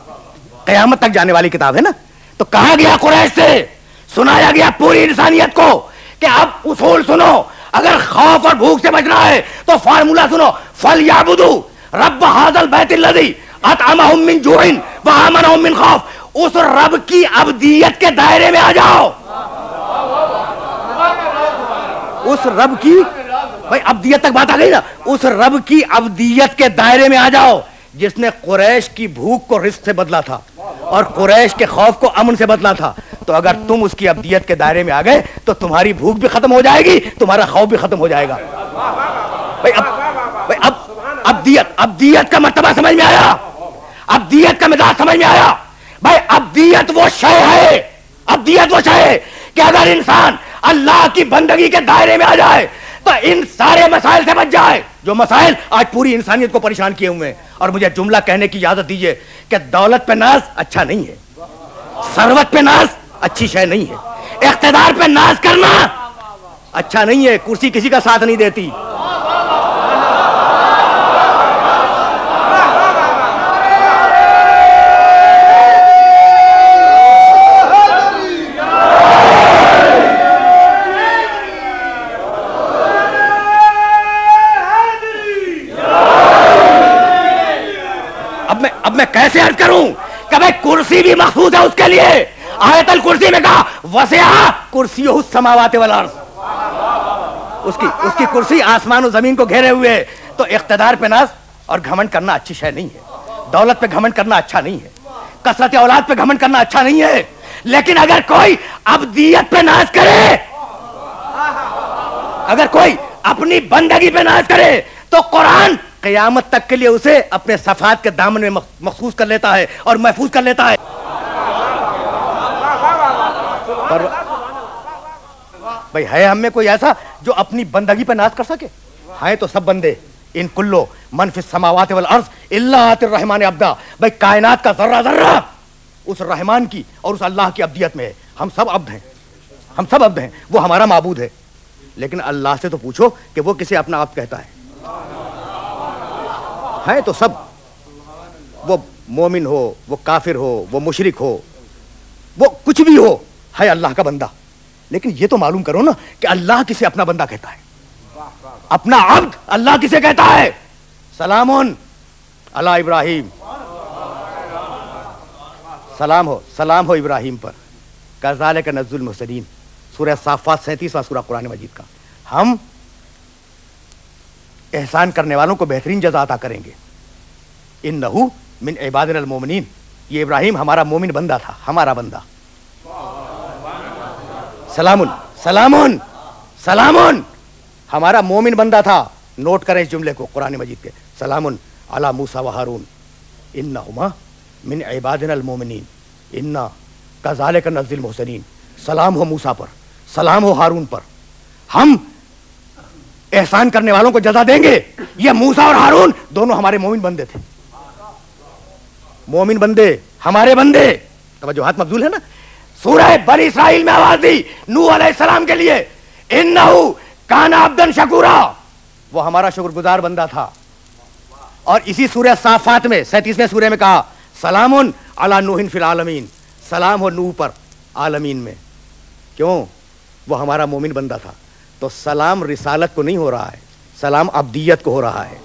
قیامت تک جانے والی کتاب ہے نا۔ تو کہا گیا قریش سے، سنایا گیا پوری انسانیت کو کہ اب اصول سنو، اگر خوف اور بھوک سے بچنا ہے تو فارمولا سنو، فَلْيَعْبُدُوا رَبَّ هَذَا الْبَيْتِ الَّذِي أَطْعَمَهُم مِّن جُوعٍ وَآمَنَهُم مِّن خوف۔ اس رب کی عبدیت کے دائرے میں آ جاؤ، اس رب کی، بھائی عبدیت تک بات آ گئی نا، اس رب کی عبدیت کے دائرے میں آ جاؤ جس نے قریش کی بھوک کو رزق سے بدلا تھا اور قریش کے خوف کو امن سے بدلا تھا۔ تو اگر تم اس کی عبدیت کے دائرے میں آ گئے تو تمہاری بھوک بھی ختم ہو جائے گی، تمہارا خوف بھی ختم ہو جائے گا۔ بھائی اب عبدیت کا مرتبہ سمجھ میں آیا، عبدیت کا مزاج سمجھ میں آیا۔ بھائی عبدیت وہ شے ہے، عبدیت وہ شے ہے کہ اگر انسان اللہ کی بندگی کے دائرے میں آ جائے تو ان سارے مسائل سے بچ جائے جو مسائل آج پوری انسانیت کو پریشان کیے ہوئے ہیں۔ اور مجھے جملہ کہنے کی اجازت دیجیے کہ دولت پہ ناز اچھا نہیں ہے، ثروت پہ ناز اچھی شے نہیں ہے، اقتدار پہ ناز کرنا اچھا نہیں ہے، کرسی کسی کا ساتھ نہیں دیتی. اب میں کیسے عرض کروں کہ بھائی کرسی بھی مخصوص ہے اس کے لیے. آیت الکرسی میں کہا وسع کرسیہ السماوات والارض، اس کی کرسی آسمان و زمین کو گھیرے ہوئے ہے. تو اقتدار پہ ناز اور گھمنڈ کرنا اچھی شے نہیں ہے، دولت پہ گھمنڈ کرنا اچھا نہیں ہے، کثرت اولاد پہ گھمنڈ کرنا اچھا نہیں ہے. لیکن اگر کوئی ابدیت پہ ناز کرے، اگر کوئی اپنی بندگی پہ ناز کرے، تو قرآن قیامت تک کے لیے اسے اپنے صفحات کے دامن میں مخصوص کر لیتا ہے اور محفوظ کر لیتا ہے. بھائی ہے ہم میں کوئی ایسا جو اپنی بندگی پہ ناز کر سکے؟ ہیں تو سب بندے. ان کلو من فی السماوات والارض الا آتی الرحمن عبدا. بھائی کائنات کا ذرہ ذرہ اس رحمان کی اور اس اللہ کی عبدیت میں ہے. ہم سب عبد ہیں، ہم سب عبد ہیں. وہ ہمارا معبود ہے. لیکن اللہ سے تو پوچھو کہ وہ کسے اپنا عبد کہتا ہے. ہیں تو سب، وہ مومن ہو، وہ کافر ہو، وہ مشرک ہو، وہ کچھ بھی ہو، ہے اللہ کا بندہ. لیکن یہ تو معلوم کرو نا کہ اللہ کسے اپنا بندہ کہتا ہے، اپنا عبد اللہ کسے کہتا ہے. سلام علی ابراہیم، سلام ہو ابراہیم پر. کذالک نجزی المحسنین، سورہ صافات 37واں سورہ قرآن مجید کا. ہم احسان کرنے والوں کو بہترین جزا عطا کریں گے. انہ من عبادنا المومنین، یہ ابراہیم ہمارا مومن بندہ تھا، ہمارا بندہ. سلام ہمارا مومن بندہ تھا. نوٹ کریں اس جملے کو قرآن مجید کے. سلام علی موسیٰ و ہارون انہما من عبادنا المومنین انا کذالک نجزی المحسنین. سلام ہو موسیٰ پر، سلام ہو ہارون پر. ہم احسان کرنے والوں کو جزا دیں گے. یہ موسیٰ اور ہارون دونوں ہمارے مومن بندے تھے. مومن بندے، ہمارے بندے. توجہات مبذول ہے نا. سورہ بنی اسرائیل میں آواز دی نوح علیہ السلام کے لیے، انہو کان عبدا شکورا، وہ ہمارا شکر گزار بندہ تھا. اور اسی سورہ صافات میں 37ویں سورہ میں کہا سلام علی نوح فی العالمین، سلام ہو نوح پر عالمین میں. کیوں؟ وہ ہمارا مومن بندہ تھا. تو سلام رسالت کو نہیں ہو رہا ہے، سلام عبدیت کو ہو رہا ہے.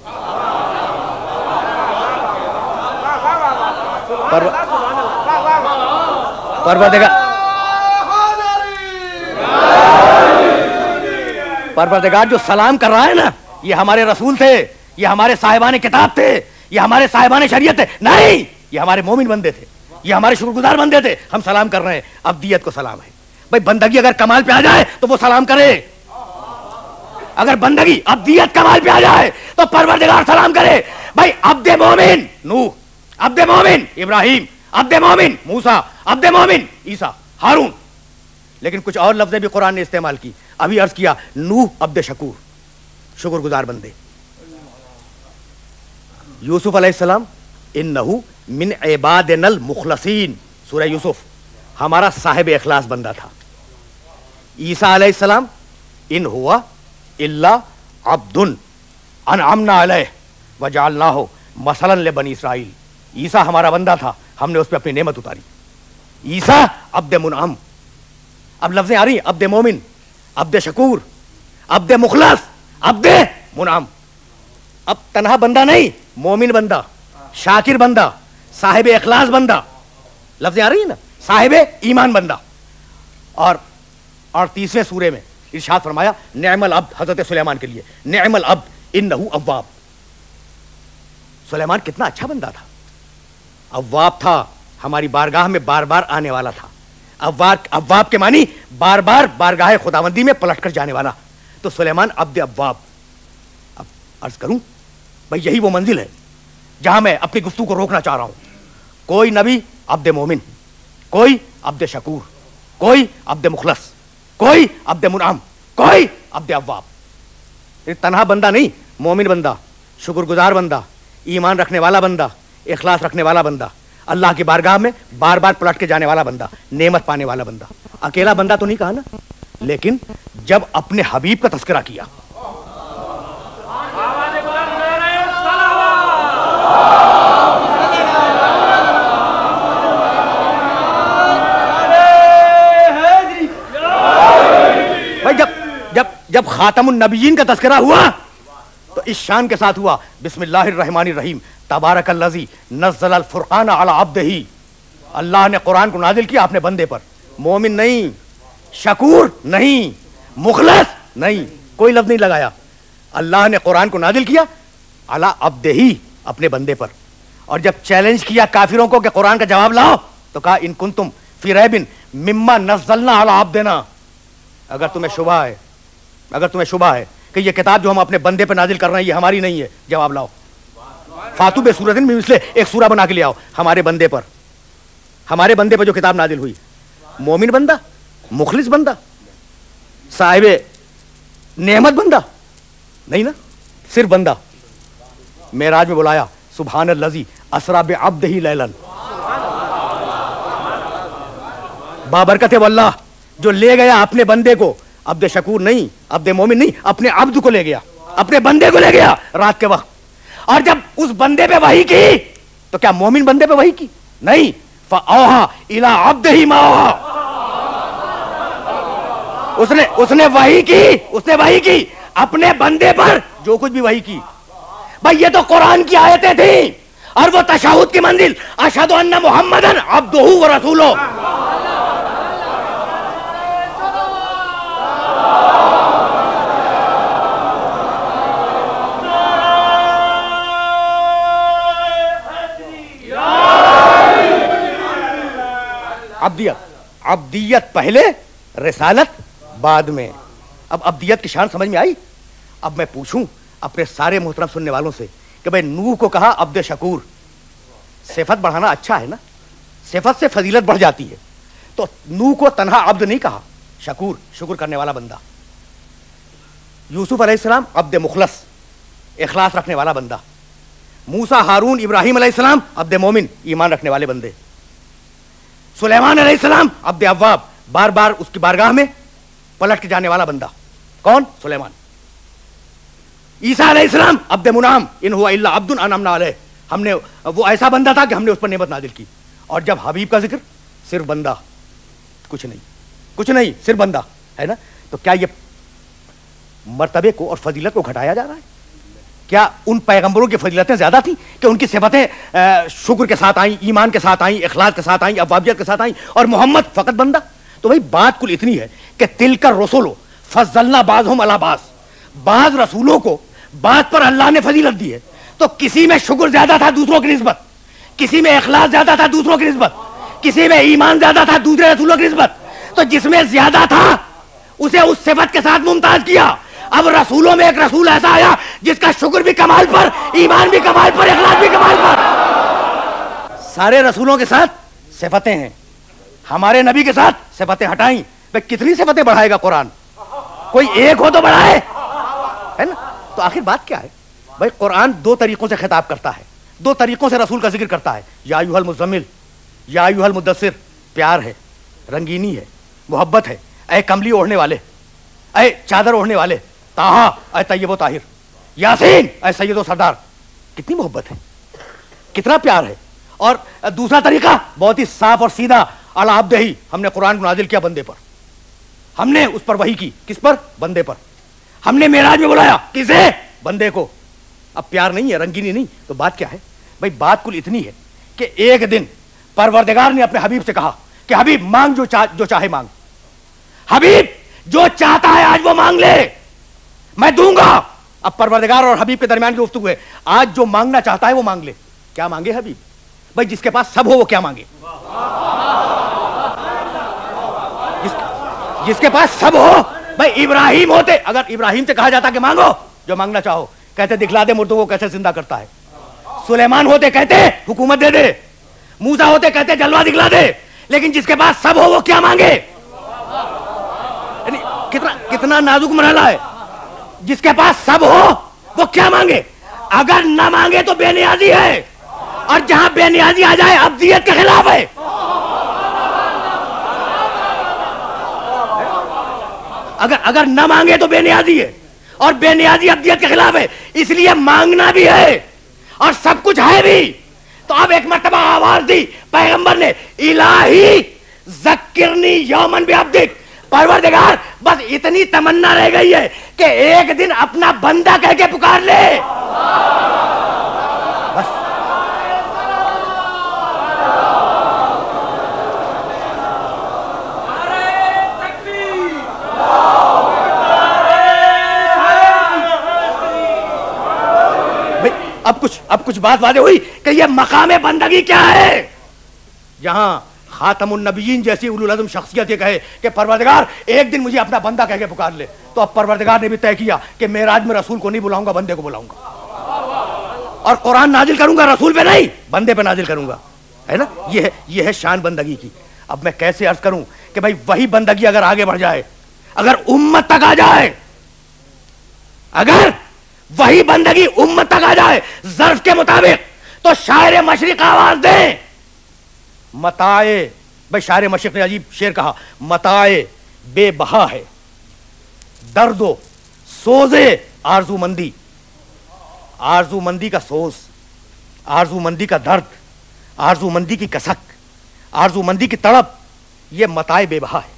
پروردگار جو سلام کر رہا ہے نا، یہ ہمارے رسول تھے، یہ ہمارے صاحبان کتاب تھے، یہ ہمارے صاحبان شریعت تھے. نہیں، یہ ہمارے مومن بندے تھے، یہ ہمارے شکر گزار بندے تھے. ہم سلام کر رہے ہیں، عبدیت کو سلام ہے. بھائی بندگی اگر کمال پہ آ جائے تو وہ سلام کرے. اگر بندگی عبدیت کمال پہ آ جائے تو پروردگار سلام کرے. بھائی عبد مومن نوح، عبد مومن ابراہیم، عبد مومن موسیٰ، عبد مومن عیسیٰ، ہارون. لیکن کچھ اور لفظیں بھی قرآن نے استعمال کی. ابھی عرض کیا نوح عبد شکور، شکر گزار بندے. یوسف علیہ السلام انہو من عبادنا المخلصین، سورہ یوسف، ہمارا صاحب اخلاص بندہ تھا. عیسیٰ علیہ السلام ان ہوا الا عبد انعمنا علیہ وجعلناہ مثلا لبنی اسرائیل. عیسیٰ ہمارا بندہ تھا، ہم نے اس پہ اپنی نعمت اتاری. عیسیٰ عبد منعم. اب لفظیں آ رہی ہیں، عبد مومن، عبد شکور، عبد مخلص، عبد منعم. اب تنہا بندہ نہیں، مومن بندہ، شاکر بندہ، صاحب اخلاص بندہ. لفظیں آ رہی ہیں نا، صاحب ایمان بندہ. اور 30ویں سورے میں ارشاد فرمایا نعم العبد، حضرت سلیمان کے لیے، نعم العبد انہو اواب. سلیمان کتنا اچھا بندہ تھا، اواب تھا، ہماری بارگاہ میں بار بار آنے والا تھا. اواب کے معنی بار بار بارگاہ خداوندی میں پلٹ کر جانے والا. تو سلیمان عبد اواب. اب عرض کروں بھائی یہی وہ منزل ہے جہاں میں اپنی گفتگو کو روکنا چاہ رہا ہوں. کوئی نبی عبد مومن، کوئی عبد شکور، کوئی عبد مخلص، کوئی عبد منعم، کوئی عبد اواب. تنہا بندہ نہیں، مومن بندہ، شکر گزار بندہ، ایمان رکھنے والا بندہ، اخلاص رکھنے والا بندہ، اللہ کی بارگاہ میں بار بار پلٹ کے جانے والا بندہ، نعمت پانے والا بندہ. اکیلا بندہ تو نہیں کہا نا, لیکن جب اپنے حبیب کا تذکرہ کیا. بھائی جب خاتم النبیین کا تذکرہ ہوا تو اس شان کے ساتھ ہوا, بسم اللہ الرحمن الرحیم, تبارک الذی نزل الفرقان علی عبدہ. اللہ نے قرآن کو نازل کیا اپنے بندے پر. مومن نہیں, شکور نہیں, مخلص نہیں, کوئی لفظ نہیں لگایا. اللہ نے قرآن کو نازل کیا علی عبدہ, اپنے بندے پر. اور جب چیلنج کیا کافروں کو کہ قرآن کا جواب لاؤ تو کہا ان کنتم فی ریب مما نزلنا علی عبدنا, اگر تمہیں شبہ ہے کہ یہ کتاب جو ہم اپنے بندے پہ نازل کر رہے ہیں یہ ہماری نہیں ہے, جواب لاؤ. فاتو بے سورۃ من مثلہ, ایک سورہ بنا کے لے آؤ ہمارے بندے پر جو کتاب نازل ہوئی. مومن بندہ, مخلص بندہ, صاحب نعمت بندہ نہیں نا, صرف بندہ. معراج میں بلایا سبحان الذی اسری بعبدہ لیلا, بابرکت ہے واللہ جو لے گیا اپنے بندے کو, عبد شکور نہیں, عبد مومن نہیں, اپنے عبد کو لے گیا, اپنے بندے کو لے گیا رات کے وقت. اور جب اس بندے پہ وحی کی تو کیا مومن بندے پہ وحی کی؟ نہیں. فَأَوْحَىٰ إِلَىٰ عَبْدِهِ مَا أَوْحَىٰ, اس نے وحی کی اپنے بندے پر جو کچھ بھی وحی کی. بھائی یہ تو قرآن کی آیتیں تھیں, اور وہ تشہد کی منزل اشہد ان محمدن عبدہ ورسولہ. عبدیت پہلے, رسالت بعد میں. اب عبدیت کی شان سمجھ میں آئی. اب میں پوچھوں اپنے سارے محترم سننے والوں سے کہ بھئی نوح کو کہا عبد شکور, صفت بڑھانا اچھا ہے نا, صفت سے فضیلت بڑھ جاتی ہے. تو نوح کو تنہا عبد نہیں کہا, شکور, شکر کرنے والا بندہ. یوسف علیہ السلام عبد مخلص, اخلاص رکھنے والا بندہ. موسیٰ, ہارون, ابراہیم علیہ السلام عبد مومن, ایمان رکھنے والے بندے. سلیمان علیہ السلام عبد اواب, بار بار اس کی بارگاہ میں پلٹ کے جانے والا بندہ. کون؟ سلیمان. عیسیٰ علیہ السلام عبد منعم, ان ہوا الا عبد انعمنا علیہ, ہم نے, وہ ایسا بندہ تھا کہ ہم نے اس پر نعمت نازل کی. اور جب حبیب کا ذکر, صرف بندہ, کچھ نہیں, صرف بندہ ہے نا. تو کیا یہ مرتبے کو اور فضیلت کو گھٹایا جا رہا ہے؟ کیا ان پیغمبروں کی فضیلتیں زیادہ تھیں کہ ان کی صفتیں شکر کے ساتھ آئیں, ایمان کے ساتھ آئیں, اخلاص کے ساتھ آئیں, اوابیت کے ساتھ آئیں, اور محمد فقط بندہ؟ تو بھائی بات کل اتنی ہے کہ تلک الرسل فضلنا بعضهم علی بعض, بعض رسولوں کو بعض پر اللہ نے فضیلت دی ہے. تو کسی میں شکر زیادہ تھا دوسروں کی نسبت, کسی میں اخلاص زیادہ تھا دوسروں کی نسبت, کسی میں ایمان زیادہ تھا دوسرے رسولوں کی نسبت. تو جس میں زیادہ تھا اسے اس صفت کے ساتھ ممتاز کیا. اب رسولوں میں ایک رسول ایسا آیا جس کا شکر بھی کمال پر, ایمان بھی کمال پر, اخلاص بھی کمال پر. سارے رسولوں کے ساتھ صفتیں ہیں, ہمارے نبی کے ساتھ صفتیں ہٹائیں. بھئی کتنی صفتیں بڑھائے گا قرآن؟ کوئی ایک ہو تو بڑھائے, ہے نا. تو آخر بات کیا ہے بھائی؟ قرآن دو طریقوں سے خطاب کرتا ہے, دو طریقوں سے رسول کا ذکر کرتا ہے. یا ایھا المزمل, یا ایھا المدثر, پیار ہے, رنگینی ہے, محبت ہے. اے کملی اوڑھنے والے, اے چادر اوڑھنے والے, طٰہٰ, اے طیب و طاہر, یاسین, اے سید و سردار. کتنی محبت ہے, کتنا پیار ہے. اور دوسرا طریقہ بہت ہی صاف اور سیدھا, علی عبدہ, ہم نے قرآن کو نازل کیا بندے پر, ہم نے اس پر وحی کی. کس پر؟ بندے پر. ہم نے معراج میں بلایا کسے؟ بندے کو. اب پیار نہیں ہے, رنگینی نہیں. تو بات کیا ہے بھائی؟ بات کل اتنی ہے کہ ایک دن پروردگار نے اپنے حبیب سے کہا کہ حبیب مانگ جو چاہے مانگ. حبیب جو چاہتا ہے آج وہ مانگ لے, میں دوں گا. اب پروردگار اور حبیب کے درمیان کی گفتگو ہے. آج جو مانگنا چاہتا ہے وہ مانگ لے. کیا مانگے حبیب؟ بھائی جس کے پاس سب ہو وہ کیا مانگے؟ جس کے پاس سب ہو. بھائی ابراہیم ہوتے, اگر ابراہیم سے کہا جاتا کہ مانگو جو مانگنا چاہو, کہتے دکھلا دے مردوں کو کیسے زندہ کرتا ہے. سلیمان ہوتے کہتے حکومت دے دے. موسیٰ ہوتے کہتے جلوہ دکھلا دے. لیکن جس کے پاس سب ہو وہ کیا مانگے؟ یعنی کتنا نازک مرحلہ ہے. جس کے پاس سب ہو وہ کیا مانگے؟ اگر نہ مانگے تو بے نیازی ہے, اور جہاں بے نیازی آ جائے عبدیت کے خلاف ہے. اگر نہ مانگے تو بے نیازی ہے، اور بے نیازی ابدیت کے خلاف ہے، اس لیے مانگنا بھی ہے اور سب کچھ ہے بھی۔ تو اب ایک مرتبہ آواز دی پیغمبر نے، الہی ذکرنی یومن بعبدک، پروردگار بس اتنی تمنا رہ گئی ہے کہ ایک دن اپنا بندہ کہہ کے پکار لے، بس۔ اب کچھ بات واضح ہوئی کہ یہ مقام بندگی کیا ہے، جہاں خاتم النبیین جیسی اولو العزم شخصیت یہ کہے کہ پروردگار ایک دن مجھے اپنا بندہ کہہ کے پکار لے، تو اب پروردگار نے بھی طے کیا کہ معراج میں رسول کو نہیں بلاؤں گا، بندے کو بلاؤں گا، اور قرآن نازل کروں گا رسول پہ نہیں، بندے پہ نازل کروں گا، ہے نا؟ یہ ہے شان بندگی کی۔ اب میں کیسے عرض کروں کہ بھائی وہی بندگی اگر آگے بڑھ جائے، اگر امت تک آ جائے، اگر وہی بندگی امت تک آ جائے ظرف کے مطابق، تو شاعر مشرق آواز دیں، متائے، بھائی شاعر مشرق نے عجیب شعر کہا، متائے بے بہا ہے درد و سوزے آرزو مندی، آرزو مندی کا سوز، آرزو مندی کا درد، آرزو مندی کی کسک، آرزو مندی کی تڑپ، یہ متائے بے بہا ہے،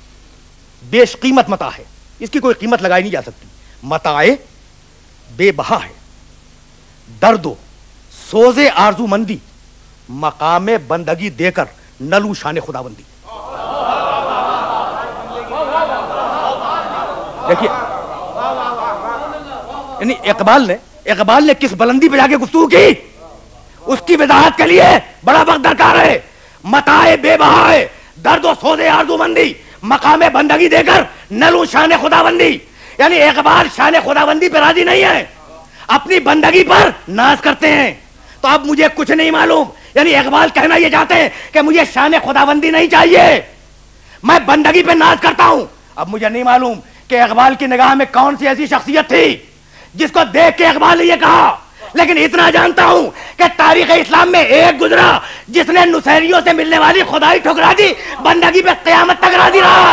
بیش قیمت متاع ہے، اس کی کوئی قیمت لگائی نہیں جا سکتی، متائے بے بہا ہے درد و سوز آرزو مندی، مقام بندگی دے کر نلو شان خدا بندی۔ دیکھیے یعنی اقبال نے کس بلندی پہ جا کے گفتگو کی، اس کی وضاحت کے لیے بڑا وقت درکار ہے۔ متائے بے بہا ہے درد و سوز آرزو مندی، مقام بندگی دے کر نلو شان خدا بندی، یعنی اقبال شان خدا بندی پہ راضی نہیں ہے، اپنی بندگی پر ناز کرتے ہیں۔ تو اب مجھے کچھ نہیں معلوم، یعنی اقبال کہنا یہ چاہتے ہیں کہ مجھے شان خدا بندی نہیں چاہیے، میں بندگی پہ ناز کرتا ہوں۔ اب مجھے نہیں معلوم کہ اقبال کی نگاہ میں کون سی ایسی شخصیت تھی جس کو دیکھ کے اقبال نے یہ کہا، لیکن اتنا جانتا ہوں کہ تاریخ اسلام میں ایک گزرا جس نے نصیریوں سے ملنے والی خدائی ٹھکرا دی، بندگی پہ قیامت تک راضی رہا۔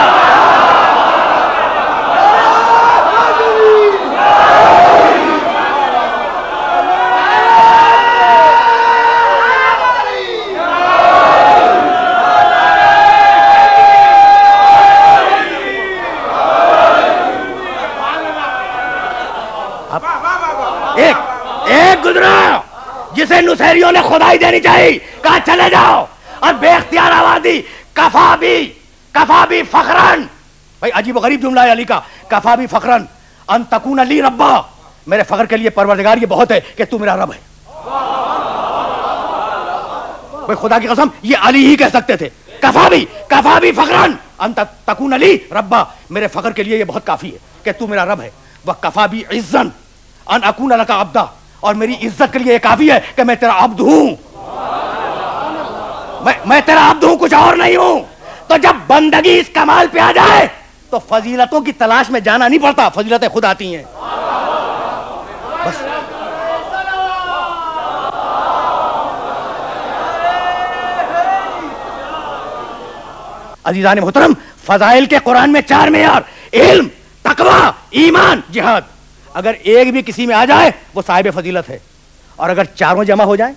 ایک گزرا جسے نصیریوں نے خدائی دینی چاہیے، کہا چلے جاؤ، اور بے اختیار آواز دی، کفا بھی فخرن، بھائی عجیب و غریب جملہ ہے علی کا، کفا بھی فخرن ان تکون لی ربا، میرے فخر کے لیے پروردگار یہ بہت ہے کہ تو میرا رب ہے۔ بھائی خدا کی قسم یہ علی ہی کہہ سکتے تھے، کفا بھی فخرن ان تکون لی ربا، میرے فخر کے لیے یہ بہت کافی ہے کہ تو میرا رب ہے، وہ کفا بھی عزن ان اکون لک عبدا، اور میری عزت کے لیے یہ کافی ہے کہ میں تیرا عبد ہوں، میں تیرا عبد ہوں، کچھ اور نہیں ہوں۔ تو جب بندگی اس کمال پہ آ جائے تو فضیلتوں کی تلاش میں جانا نہیں پڑتا، فضیلتیں خود آتی ہیں۔ بس عزیزان محترم، فضائل کے قرآن میں 4 معیار، علم، تقوی، ایمان، جہاد، اگر ایک بھی کسی میں آ جائے وہ صاحب فضیلت ہے، اور اگر چاروں جمع ہو جائیں،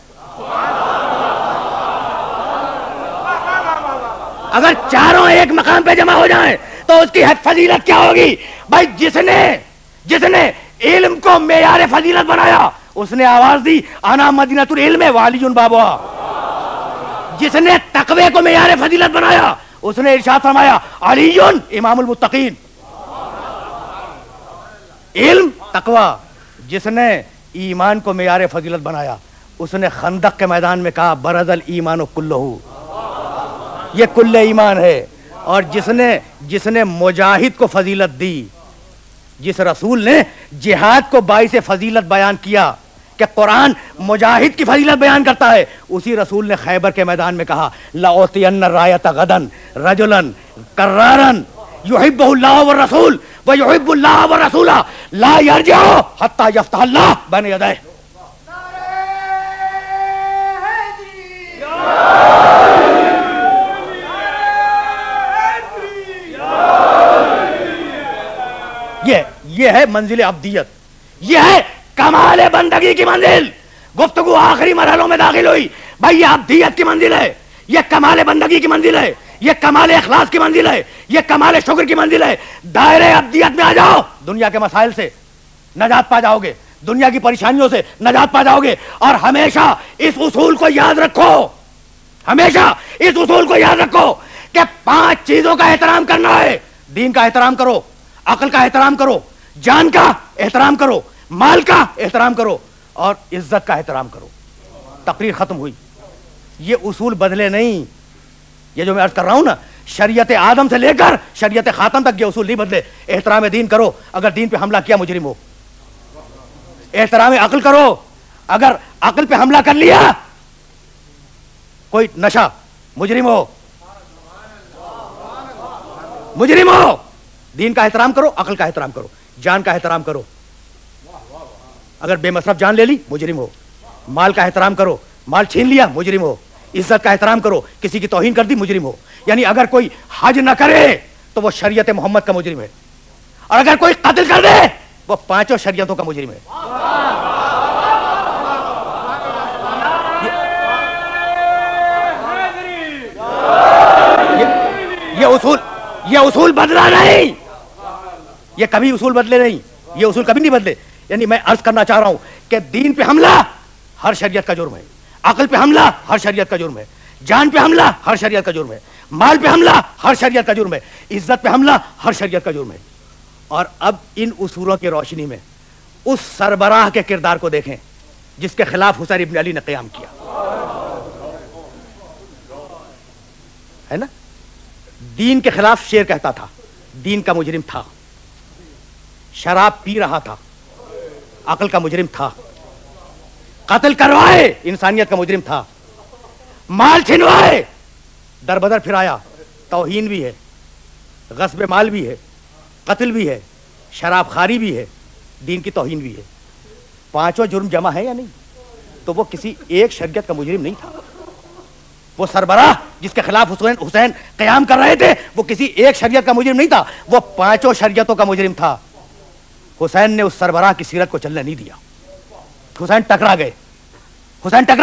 اگر چاروں ایک مقام پہ جمع ہو جائیں تو اس کی حد فضیلت کیا ہوگی؟ بھائی جس نے علم کو معیار فضیلت بنایا اس نے آواز دی انا مدینۃ العلم وعلی بابها، جس نے تقوی کو معیار فضیلت بنایا اس نے ارشاد فرمایا علی امام المتقین۔ علم، تقوی، جس نے ایمان کو معیار فضیلت بنایا اس نے خندق کے میدان میں کہا برز الایمان کلہ، یہ کل ایمان ہے۔ اور جس نے مجاہد کو فضیلت دی، جس رسول نے جہاد کو باعث فضیلت بیان کیا کہ قرآن مجاہد کی فضیلت بیان کرتا ہے، اسی رسول نے خیبر کے میدان میں کہا لأعطین الرایۃ غدا رجلا کرارا یحبہ اللہ والرسول ویحب اللہ والرسول لا یرجع حتی یفتح اللہ بین یدیہ۔ یہ ہے منزل ابدیت، یہ ہے کمال بندگی کی منزل. گفتگو آخری مرحلوں میں داخل ہوئی. بھائی یہ ابدیت کی منزل ہے، یہ کمال بندگی کی منزل ہے، یہ کمال اخلاص کی منزل ہے، یہ کمال شکر کی منزل ہے. دائرے ابدیت میں آ جاؤ، دنیا کے مسائل سے نجات پا جاؤ گے، دنیا کی پریشانیوں سے نجات پا جاؤ گے. اور ہمیشہ اس اصول کو یاد رکھو، ہمیشہ اس اصول کو یاد رکھو کہ 5 چیزوں کا احترام کرنا ہے. دین کا احترام کرو، عقل کا احترام کرو، جان کا احترام کرو، مال کا احترام کرو اور عزت کا احترام کرو. تقریر ختم ہوئی. یہ اصول بدلے نہیں. یہ جو میں عرض کر رہا ہوں نا، شریعت آدم سے لے کر شریعت خاتم تک یہ اصول نہیں بدلے. احترام دین کرو، اگر دین پہ حملہ کیا مجرم ہو. احترام عقل کرو، اگر عقل پہ حملہ کر لیا کوئی نشہ، مجرم ہو، مجرم ہو. دین کا احترام کرو، عقل کا احترام کرو، جان کا احترام کرو. اگر بے مصرف جان لے لی مجرم ہو. مال کا احترام کرو، مال چھین لیا مجرم ہو. عزت کا احترام کرو، کسی کی توہین کر دی مجرم ہو. یعنی اگر کوئی حج نہ کرے تو وہ شریعت محمد کا مجرم ہے، اور اگر کوئی قتل کر دے وہ 5 شریعتوں کا مجرم ہے. یہ اصول بدلا نہیں، یہ کبھی اصول بدلے نہیں، یہ اصول کبھی نہیں بدلے. یعنی میں عرض کرنا چاہ رہا ہوں کہ دین پہ حملہ ہر شریعت کا جرم ہے، عقل پہ حملہ ہر شریعت کا جرم ہے، جان پہ حملہ ہر شریعت کا جرم ہے، مال پہ حملہ ہر شریعت کا جرم ہے، عزت پہ حملہ ہر شریعت کا جرم ہے. اور اب ان اصولوں کی روشنی میں اس سربراہ کے کردار کو دیکھیں جس کے خلاف حسین ابن علی نے قیام کیا ہے نا. دین کے خلاف شعر کہتا تھا، دین کا مجرم تھا. شراب پی رہا تھا، عقل کا مجرم تھا. قتل کروائے، انسانیت کا مجرم تھا. مال چھنوائے، در بدر پھرایا، توہین بھی ہے، غصب مال بھی ہے، قتل بھی ہے، شراب خواری بھی ہے، دین کی توہین بھی ہے. 5 جرم جمع ہے یا نہیں؟ تو وہ کسی ایک شریعت کا مجرم نہیں تھا. وہ سربراہ جس کے خلاف حسین قیام کر رہے تھے وہ کسی ایک شریعت کا مجرم نہیں تھا، وہ 5 شریعتوں کا مجرم تھا. حسین نے اس سربراہ کی سیرت کو چلنے نہیں دیا. حسین ٹکرا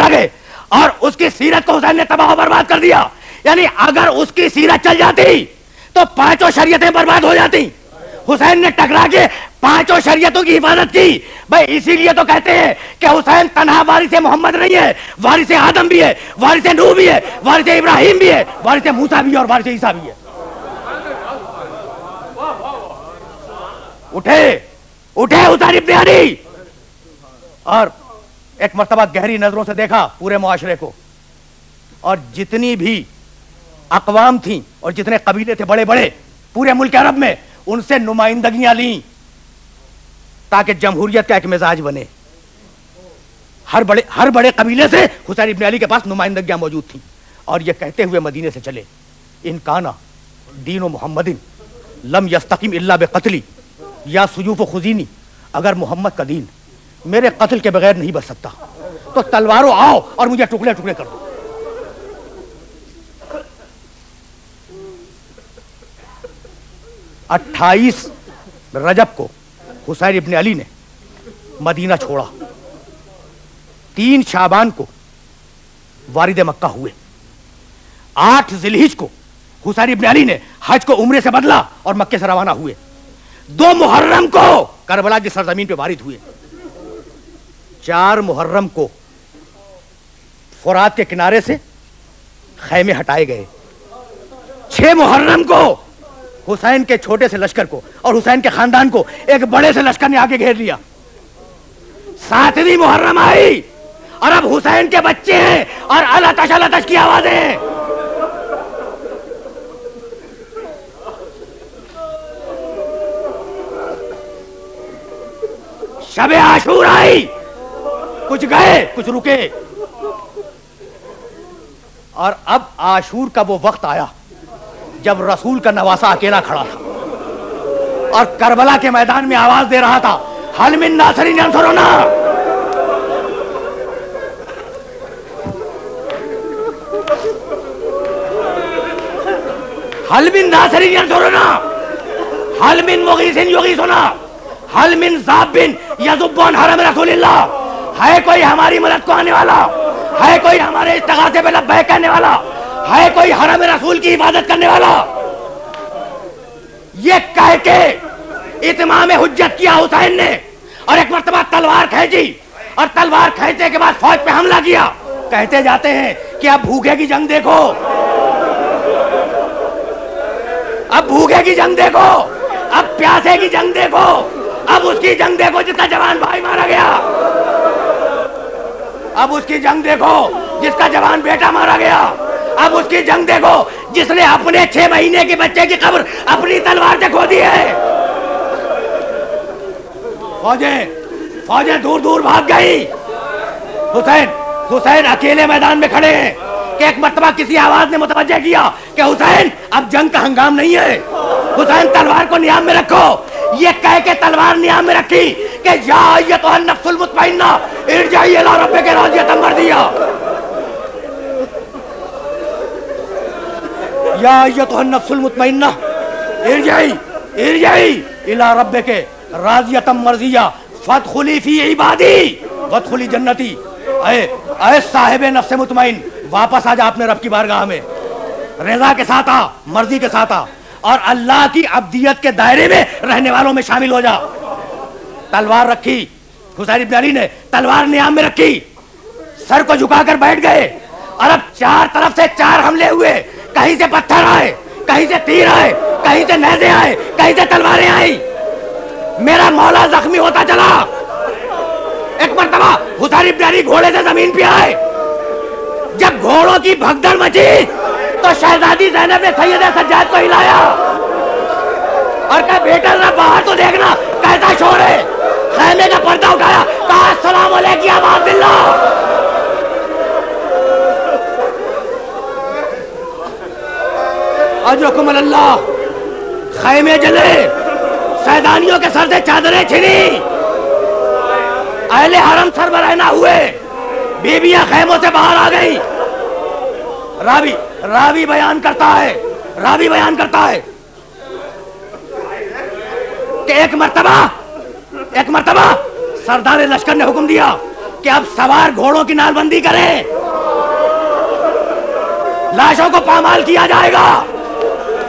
گئے اور اس کی سیرت کو حسین نے تباہ و برباد کر دیا. یعنی اگر اس کی سیرت چل جاتی تو 5 شریعتیں برباد ہو جاتی. حسین نے ٹکرا کے 5 شریعتوں کی حفاظت کی. بھائی اسی لیے تو کہتے ہیں کہ حسین تنہا وارث محمد نہیں ہے، وارث آدم بھی ہے، وارث نوح بھی ہے، وارث ابراہیم بھی ہے، وارث موسیٰ بھی ہے اور وارث عیسیٰ بھی ہے. اٹھے حسین ابن علی. اور ایک مرتبہ گہری نظروں سے دیکھا پورے معاشرے کو، اور جتنی بھی اقوام تھیں اور جتنے قبیلے تھے بڑے بڑے پورے ملک عرب میں، ان سے نمائندگیاں لیں تاکہ جمہوریت کا ایک مزاج بنے. ہر بڑے قبیلے سے حسین ابن علی کے پاس نمائندگیاں موجود تھیں. اور یہ کہتے ہوئے مدینے سے چلے، ان کانا دین و محمد لم یستقیم الا بقتلی یا سیوف و خزینی. اگر محمد کا دین میرے قتل کے بغیر نہیں بچ سکتا تو تلواروں آؤ اور مجھے ٹکڑے ٹکڑے کر دو. اٹھائیس رجب کو حسین ابن علی نے مدینہ چھوڑا. 3 شعبان کو وارد مکہ ہوئے. 8 ذی الحج کو حسین ابن علی نے حج کو عمرے سے بدلا اور مکے سے روانہ ہوئے. 2 محرم کو کربلا کی سرزمین پہ وارد ہوئے. 4 محرم کو فرات کے کنارے سے خیمے ہٹائے گئے. 6 محرم کو حسین کے چھوٹے سے لشکر کو اور حسین کے خاندان کو ایک بڑے سے لشکر نے آگے گھیر لیا. 7ویں محرم آئی اور اب حسین کے بچے ہیں اور التش کی آوازیں ہیں. شب عاشور آئی، کچھ گئے کچھ رکے. اور اب عاشور کا وہ وقت آیا جب رسول کا نواسا اکیلا کھڑا تھا اور کربلا کے میدان میں آواز دے رہا تھا، حل من ناصر ینصرنا. حل من ناصر ینصرنا. حل من مغیث یغیثنا حل من ذاب یذب عن حرم رسول اللہ. ہے کوئی ہماری مدد کو آنے والا؟ ہے کوئی ہمارے استغاثے پہ لبیک کہنے والا؟ ہے کوئی حرم رسول کی حفاظت کرنے والا؟ یہ کہہ کے اتمام حجت کیا حسین نے، اور ایک مرتبہ تلوار کھینچی، اور تلوار کھینچنے کے بعد فوج پہ حملہ کیا. کہتے جاتے ہیں کہ اب بھوکے کی جنگ دیکھو، اب بھوکے کی جنگ دیکھو، اب پیاسے کی جنگ دیکھو، اب اس کی جنگ دیکھو جس کا جوان بھائی مارا گیا، اب اس کی جنگ دیکھو جس کا جوان بیٹا مارا گیا، اب اس کی جنگ دیکھو جس نے اپنے 6 مہینے کے بچے کی قبر اپنی تلوار سے کھودی ہے. فوجیں دور دور بھاگ گئی. حسین اکیلے میدان میں کھڑے ہیں کہ ایک مرتبہ کسی آواز نے متوجہ کیا کہ حسین اب جنگ کا ہنگام نہیں ہے، حسین تلوار کو نیام میں رکھو. یہ کہہ کے تلوار نیام میں رکھی کہ یا ایتھا النفس المطمئنہ ارجعی الی ربک راضیۃ مرضیہ. یا ایتھا النفس المطمئنہ ارجعی الی ربک راضیۃ مرضیہ فادخلی فی عبادی وادخلی جنتی. اے صاحب نفس مطمئن، واپس آ جا اپنے رب کی بارگاہ میں، رضا کے ساتھ آ، مرضی کے ساتھ آ، اور اللہ کی عبدیت کے دائرے میں رہنے والوں میں شامل ہو جا. تلوار رکھی، حسین ابن علی نے تلوار نیام میں رکھی، سر کو جھکا کر بیٹھ گئے، اور اب 4 طرف سے 4 حملے ہوئے. کہیں سے پتھر آئے، کہیں سے تیر آئے، کہیں سے نیزے آئے، کہیں سے تلواریں آئی. میرا مولا زخمی ہوتا چلا. ایک مرتبہ حسین ابن علی گھوڑے سے زمین پہ آئے. جب گھوڑوں کی بھگدڑ مچی تو شہزادی زینب نے سید سجاد کو ہلایا اور کہا بیٹا ذرا باہر تو دیکھنا کیسا شور ہے. خیمے کا پردہ اٹھایا، کہا السلام علیکم یا عبد اللہ. اجرکم اللہ. خیمے جلے، سیدانیوں کے سر سے چادریں چھنی، اہل حرم سر برہنہ ہوئے، بیویاں خیموں سے باہر آ گئی. راوی بیان کرتا ہے کہ ایک مرتبہ سردار لشکر نے حکم دیا کہ اب سوار گھوڑوں کی نال بندی کریں، لاشوں کو پامال کیا جائے گا.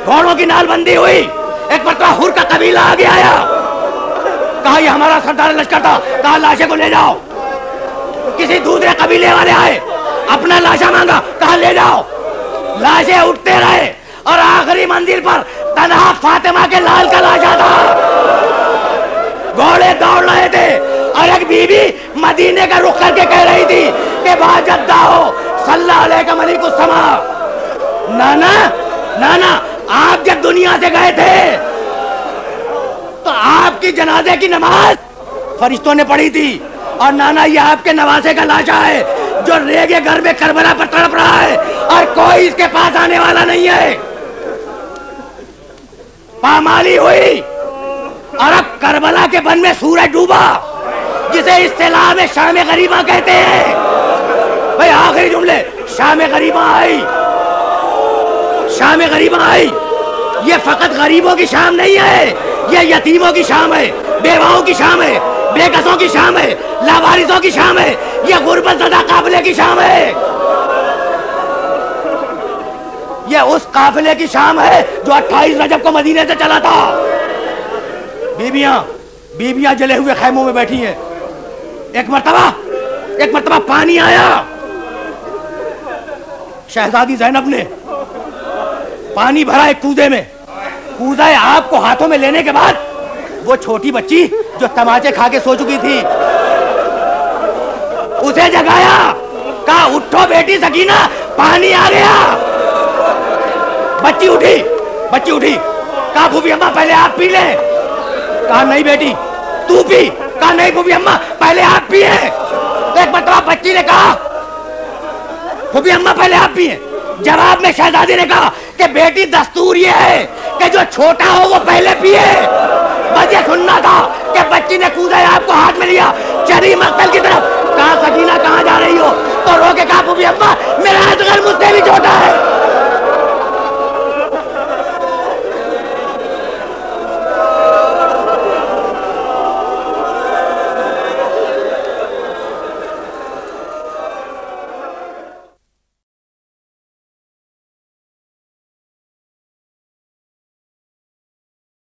گھوڑوں کی نال بندی ہوئی. ایک مرتبہ حر کا قبیلہ آگے آیا، کہا یہ ہمارا سردار لشکر تھا، کہا لاشیں کو لے جاؤ. کسی دوسرے قبیلے والے آئے، اپنا لاشا مانگا، کہا لے جاؤ. لاشیں اٹھتے رہے اور آخری منزل پر تنہا فاطمہ کے لال کا لاشا تھا. گھوڑے دوڑ رہے تھے اور ایک بی بی مدینے کا رخ کر کے کہہ رہی تھی کہ با جدہ ہو صلی علیہ ملک السماء. نانا آپ جب دنیا سے گئے تھے تو آپ کی جنازے کی نماز فرشتوں نے پڑھی تھی، اور نانا یہ آپ کے نواسے کا لاشا ہے جو ریگے گھر میں کربلا پر تڑپ رہا ہے اور کوئی اس کے پاس آنے والا نہیں ہے. پامالی ہوئی اور اب کربلا کے بن میں سورج ڈوبا، جسے اصطلاح میں شام غریبہ کہتے ہیں. بھئی آخری جملے، شام غریبہ آئی. یہ فقط غریبوں کی شام نہیں ہے، یہ یتیموں کی شام ہے، بیواؤں کی شام ہے، بے کسوں کی شام ہے، لاوارثوں کی شام ہے، یہ غربت زدہ قافلے کی شام ہے. یہ اس قافلے کی شام ہے جو 28 رجب کو مدینے سے چلا تھا. بیویاں جلے ہوئے خیموں میں بیٹھی ہیں. ایک مرتبہ پانی آیا. شہزادی زینب نے پانی بھرا ایک کوزے میں. کوزہ آپ کو ہاتھوں میں لینے کے بعد وہ چھوٹی بچی جو تماچے کھا کے سو چکی تھی اسے جگایا، کہا اٹھو بیٹی سکینہ، پانی آ گیا. بچی اٹھی، کہا پھوپھی اماں پہلے آپ پی لیں. کہا نہیں بیٹی تو پی. کہا نہیں پھوپھی اماں پہلے آپ پیے. ایک مرتبہ بچی نے کہا پھوپھی اماں پہلے آپ پیے. جواب میں شہزادی نے کہا کہ بیٹی دستور یہ ہے کہ جو چھوٹا ہو وہ پہلے پیے.